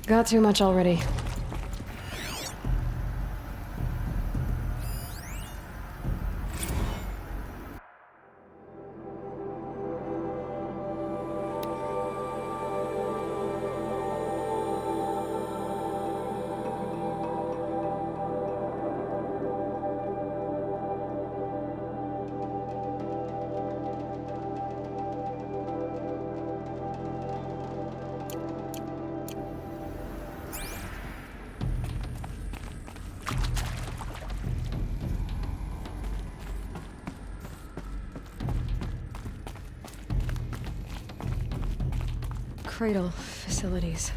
Got too much already. Cradle facilities.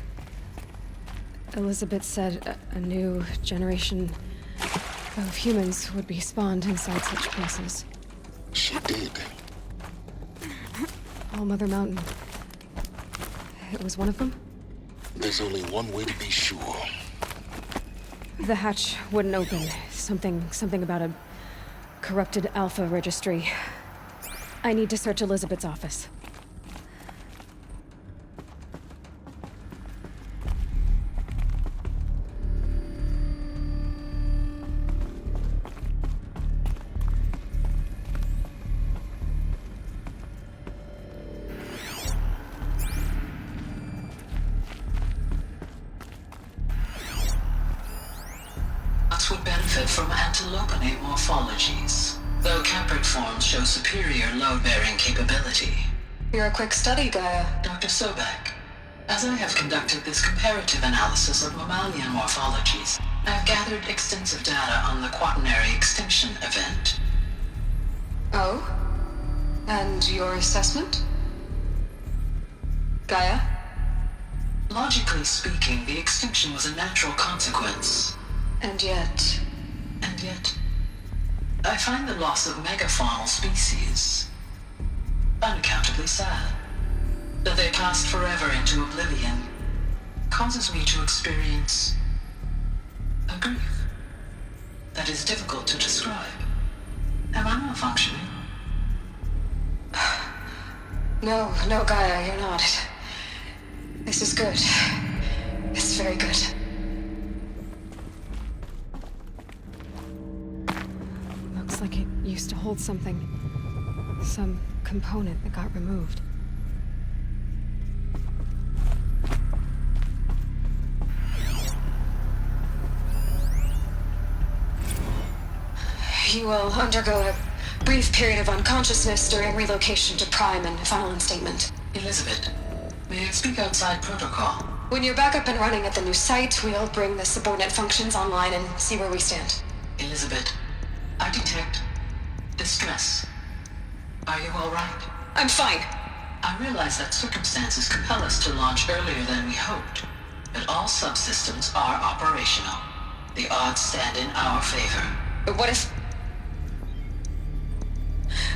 Elizabeth said a new generation of humans would be spawned inside such places. She did. All Mother Mountain. It was one of them? There's only one way to be sure. The hatch wouldn't open. Something about a corrupted Alpha registry. I need to search Elizabeth's office. fed from antilopine morphologies, though caprid forms show superior load-bearing capability. You're a quick study, Gaia. Dr. Sobek, as I have conducted this comparative analysis of mammalian morphologies, I have gathered extensive data on the quaternary extinction event. Oh? And your assessment? Gaia? Logically speaking, the extinction was a natural consequence. And yet, I find the loss of megafaunal species unaccountably sad. That they passed forever into oblivion causes me to experience a grief that is difficult to describe. Am I malfunctioning? No, Gaia, you're not. This is good. It's very good. Looks like it used to hold something. Some component that got removed. You will undergo a brief period of unconsciousness during relocation to Prime and final instatement. Elizabeth, may I speak outside protocol? When you're back up and running at the new site, we'll bring the subordinate functions online and see where we stand. Elizabeth, I detect distress. Are you all right? I'm fine. I realize that circumstances compel us to launch earlier than we hoped, but all subsystems are operational. The odds stand in our favor. But what if...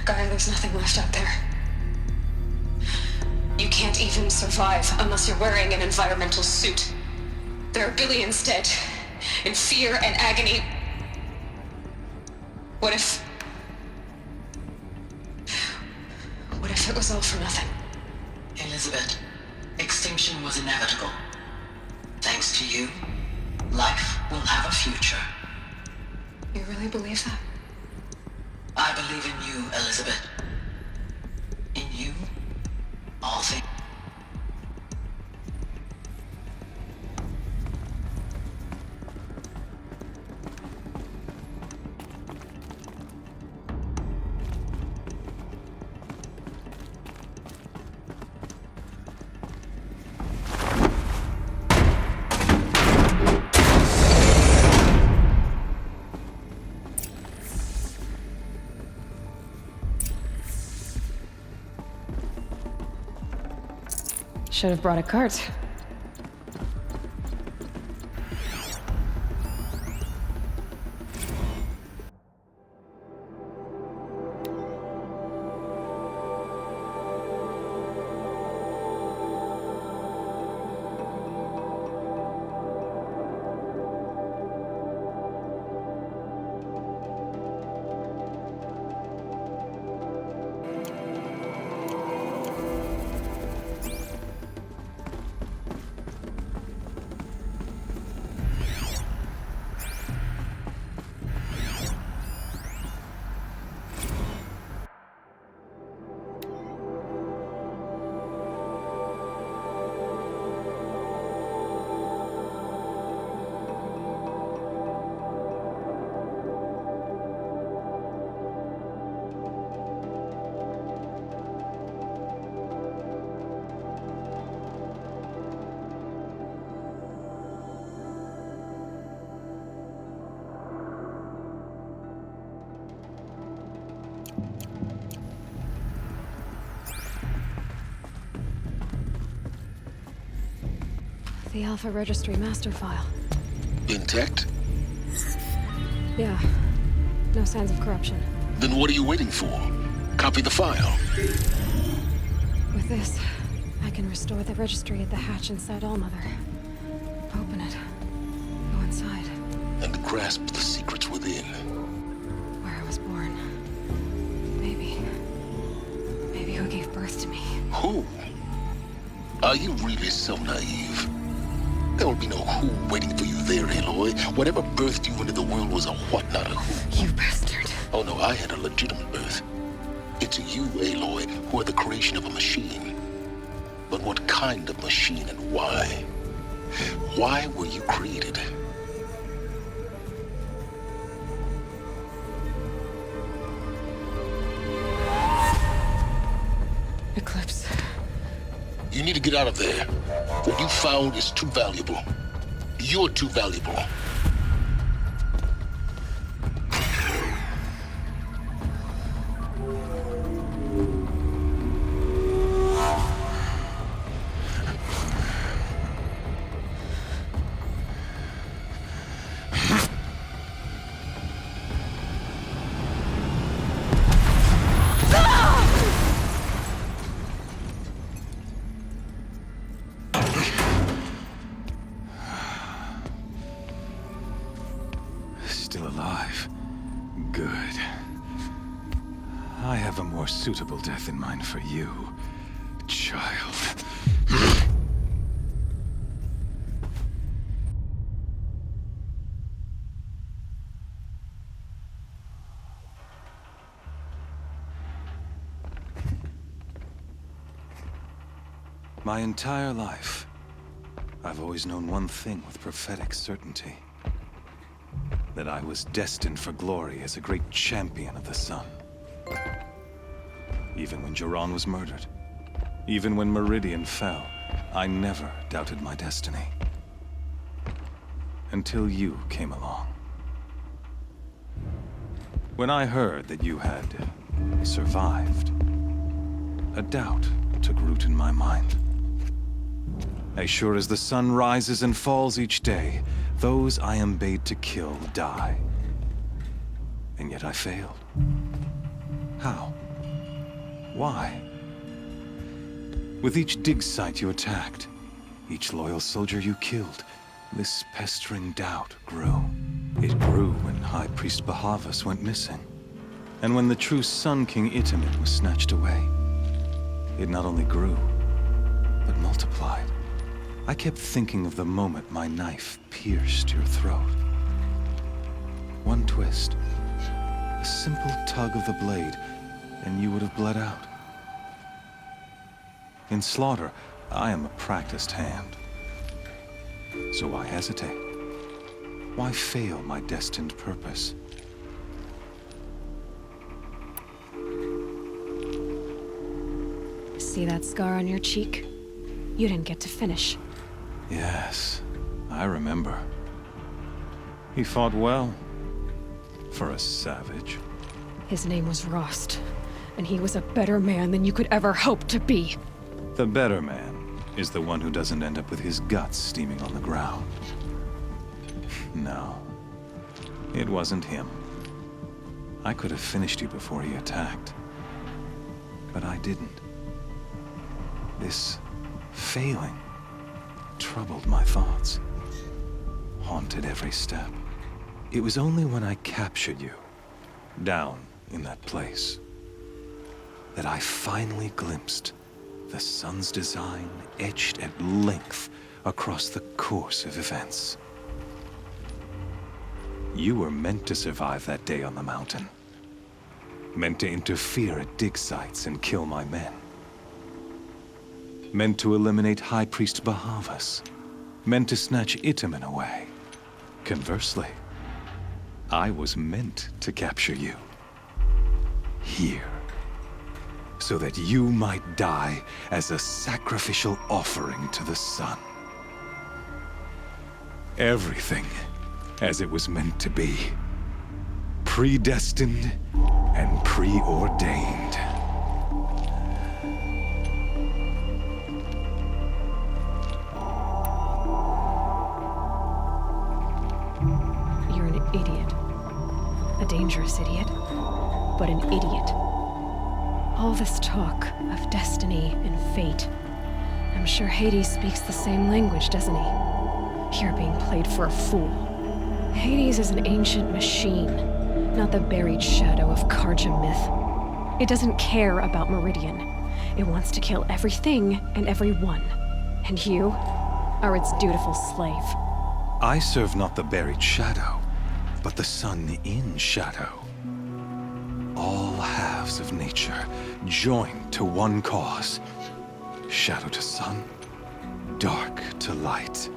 Gaia, there's nothing left out there. You can't even survive unless you're wearing an environmental suit. There are billions dead, in fear and agony. What if it was all for nothing? Elizabeth, extinction was inevitable. Thanks to you, life will have a future. You really believe that? I believe in you, Elizabeth. In you, all things. Should have brought a cart. The Alpha Registry master file. Intact? Yeah. No signs of corruption. Then what are you waiting for? Copy the file. With this, I can restore the registry at the hatch inside Allmother. Open it. Go inside. And grasp the secrets within. Where I was born. Maybe who gave birth to me. Who? Are you really so naive? There will be no who waiting for you there, Aloy. Whatever birthed you into the world was a what, not a who. You bastard. Oh no, I had a legitimate birth. It's you, Aloy, who are the creation of a machine. But what kind of machine and why? Why were you created? You need to get out of there. What you found is too valuable. You're too valuable. Still alive. Good. I have a more suitable death in mind for you, child. My entire life, I've always known one thing with prophetic certainty. That I was destined for glory as a great champion of the sun. Even when Jiran was murdered, even when Meridian fell, I never doubted my destiny. Until you came along. When I heard that you had survived, a doubt took root in my mind. As sure as the sun rises and falls each day, those I am bade to kill die. And yet I failed. How? Why? With each dig site you attacked, each loyal soldier you killed, this pestering doubt grew. It grew when High Priest Bahavas went missing. And when the true Sun King Itamen was snatched away. It not only grew, but multiplied. I kept thinking of the moment my knife pierced your throat. One twist, a simple tug of the blade, and you would have bled out. In slaughter, I am a practiced hand. So why hesitate? Why fail my destined purpose? See that scar on your cheek? You didn't get to finish. Yes, I remember. He fought well. For a savage. His name was Rost, and he was a better man than you could ever hope to be. The better man is the one who doesn't end up with his guts steaming on the ground. No, it wasn't him. I could have finished you before he attacked. But I didn't. This failing troubled my thoughts, haunted every step. It was only when I captured you, down in that place, that I finally glimpsed the sun's design etched at length across the course of events. You were meant to survive that day on the mountain. Meant to interfere at dig sites and kill my men. Meant to eliminate High Priest Bahavas. Meant to snatch Itamen away. Conversely, I was meant to capture you. Here. So that you might die as a sacrificial offering to the sun. Everything as it was meant to be. Predestined and preordained. You're an idiot. A dangerous idiot, but an idiot. All this talk of destiny and fate. I'm sure Hades speaks the same language, doesn't he? You're being played for a fool. Hades is an ancient machine, not the buried shadow of Karja myth. It doesn't care about Meridian. It wants to kill everything and everyone. And you are its dutiful slave. I serve not the buried shadow, but the sun in shadow. All halves of nature joined to one cause. Shadow to sun, dark to light.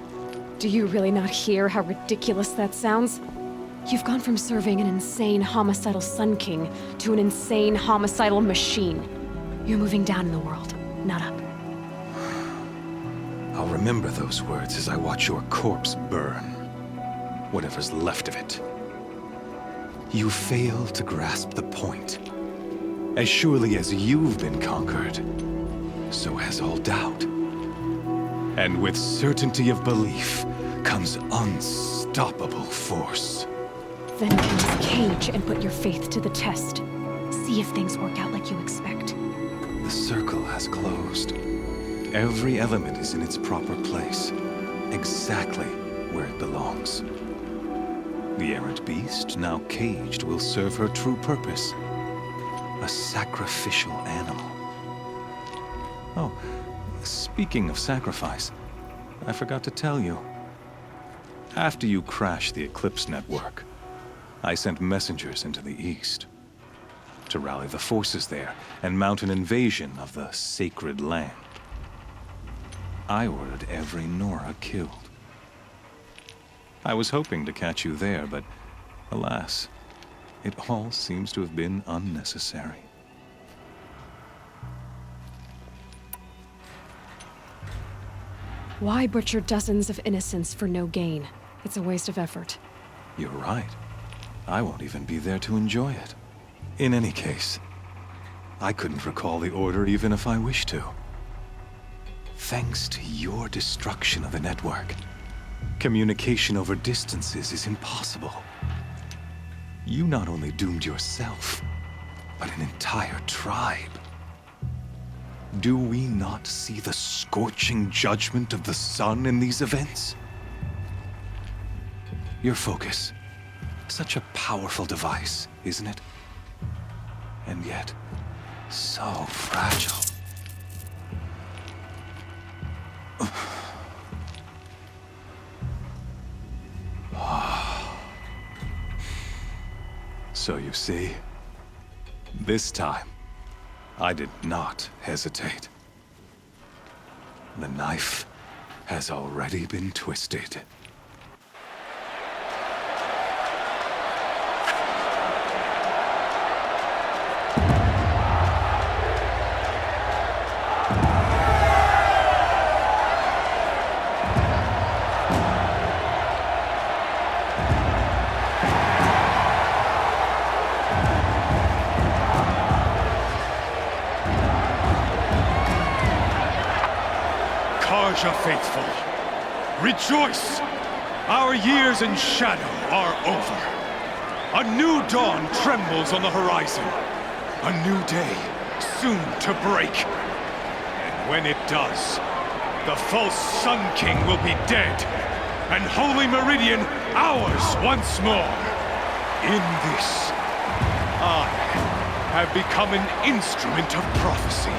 Do you really not hear how ridiculous that sounds? You've gone from serving an insane homicidal Sun King to an insane homicidal machine. You're moving down in the world, not up. I'll remember those words as I watch your corpse burn. Whatever's left of it. You fail to grasp the point. As surely as you've been conquered, so has all doubt. And with certainty of belief comes unstoppable force. Then you must cage and put your faith to the test. See if things work out like you expect. The circle has closed. Every element is in its proper place, exactly where it belongs. The errant beast, now caged, will serve her true purpose. A sacrificial animal. Oh, speaking of sacrifice, I forgot to tell you. After you crashed the Eclipse network, I sent messengers into the east to rally the forces there and mount an invasion of the sacred land. I ordered every Nora killed. I was hoping to catch you there, but alas, it all seems to have been unnecessary. Why butcher dozens of innocents for no gain? It's a waste of effort. You're right. I won't even be there to enjoy it. In any case, I couldn't recall the order even if I wished to. Thanks to your destruction of the network, communication over distances is impossible. You not only doomed yourself, but an entire tribe. Do we not see the scorching judgment of the sun in these events? Your focus, such a powerful device, isn't it? And yet, so fragile. So you see, this time, I did not hesitate. The knife has already been twisted. Faithful, rejoice! Our years in shadow are over. A new dawn trembles on the horizon. A new day, soon to break. And when it does, the false Sun King will be dead, and Holy Meridian ours once more. In this, I have become an instrument of prophecy.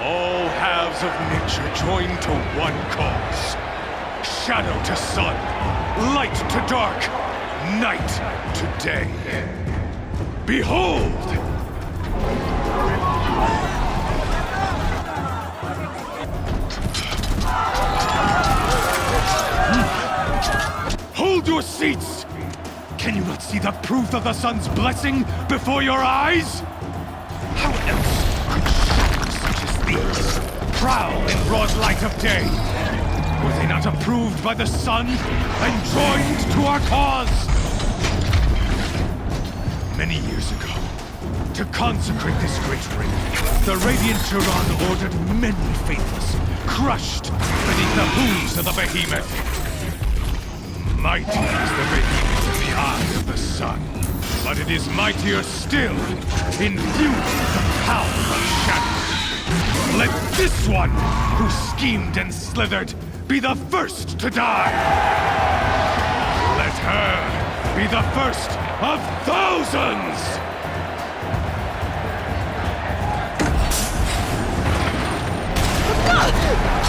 All halves of nature join to one cause. Shadow to sun, light to dark, night to day. Behold! Hold your seats! Can you not see the proof of the sun's blessing before your eyes? How else prowl in broad light of day? Were they not approved by the sun and joined to our cause? Many years ago, to consecrate this great ring, the Radiant Turan ordered many faithless, crushed beneath the hooves of the behemoth. Mighty is the behemoth in the eye of the sun, but it is mightier still, infused with the power of shadow. Let this one, who schemed and slithered, be the first to die! Let her be the first of thousands! God!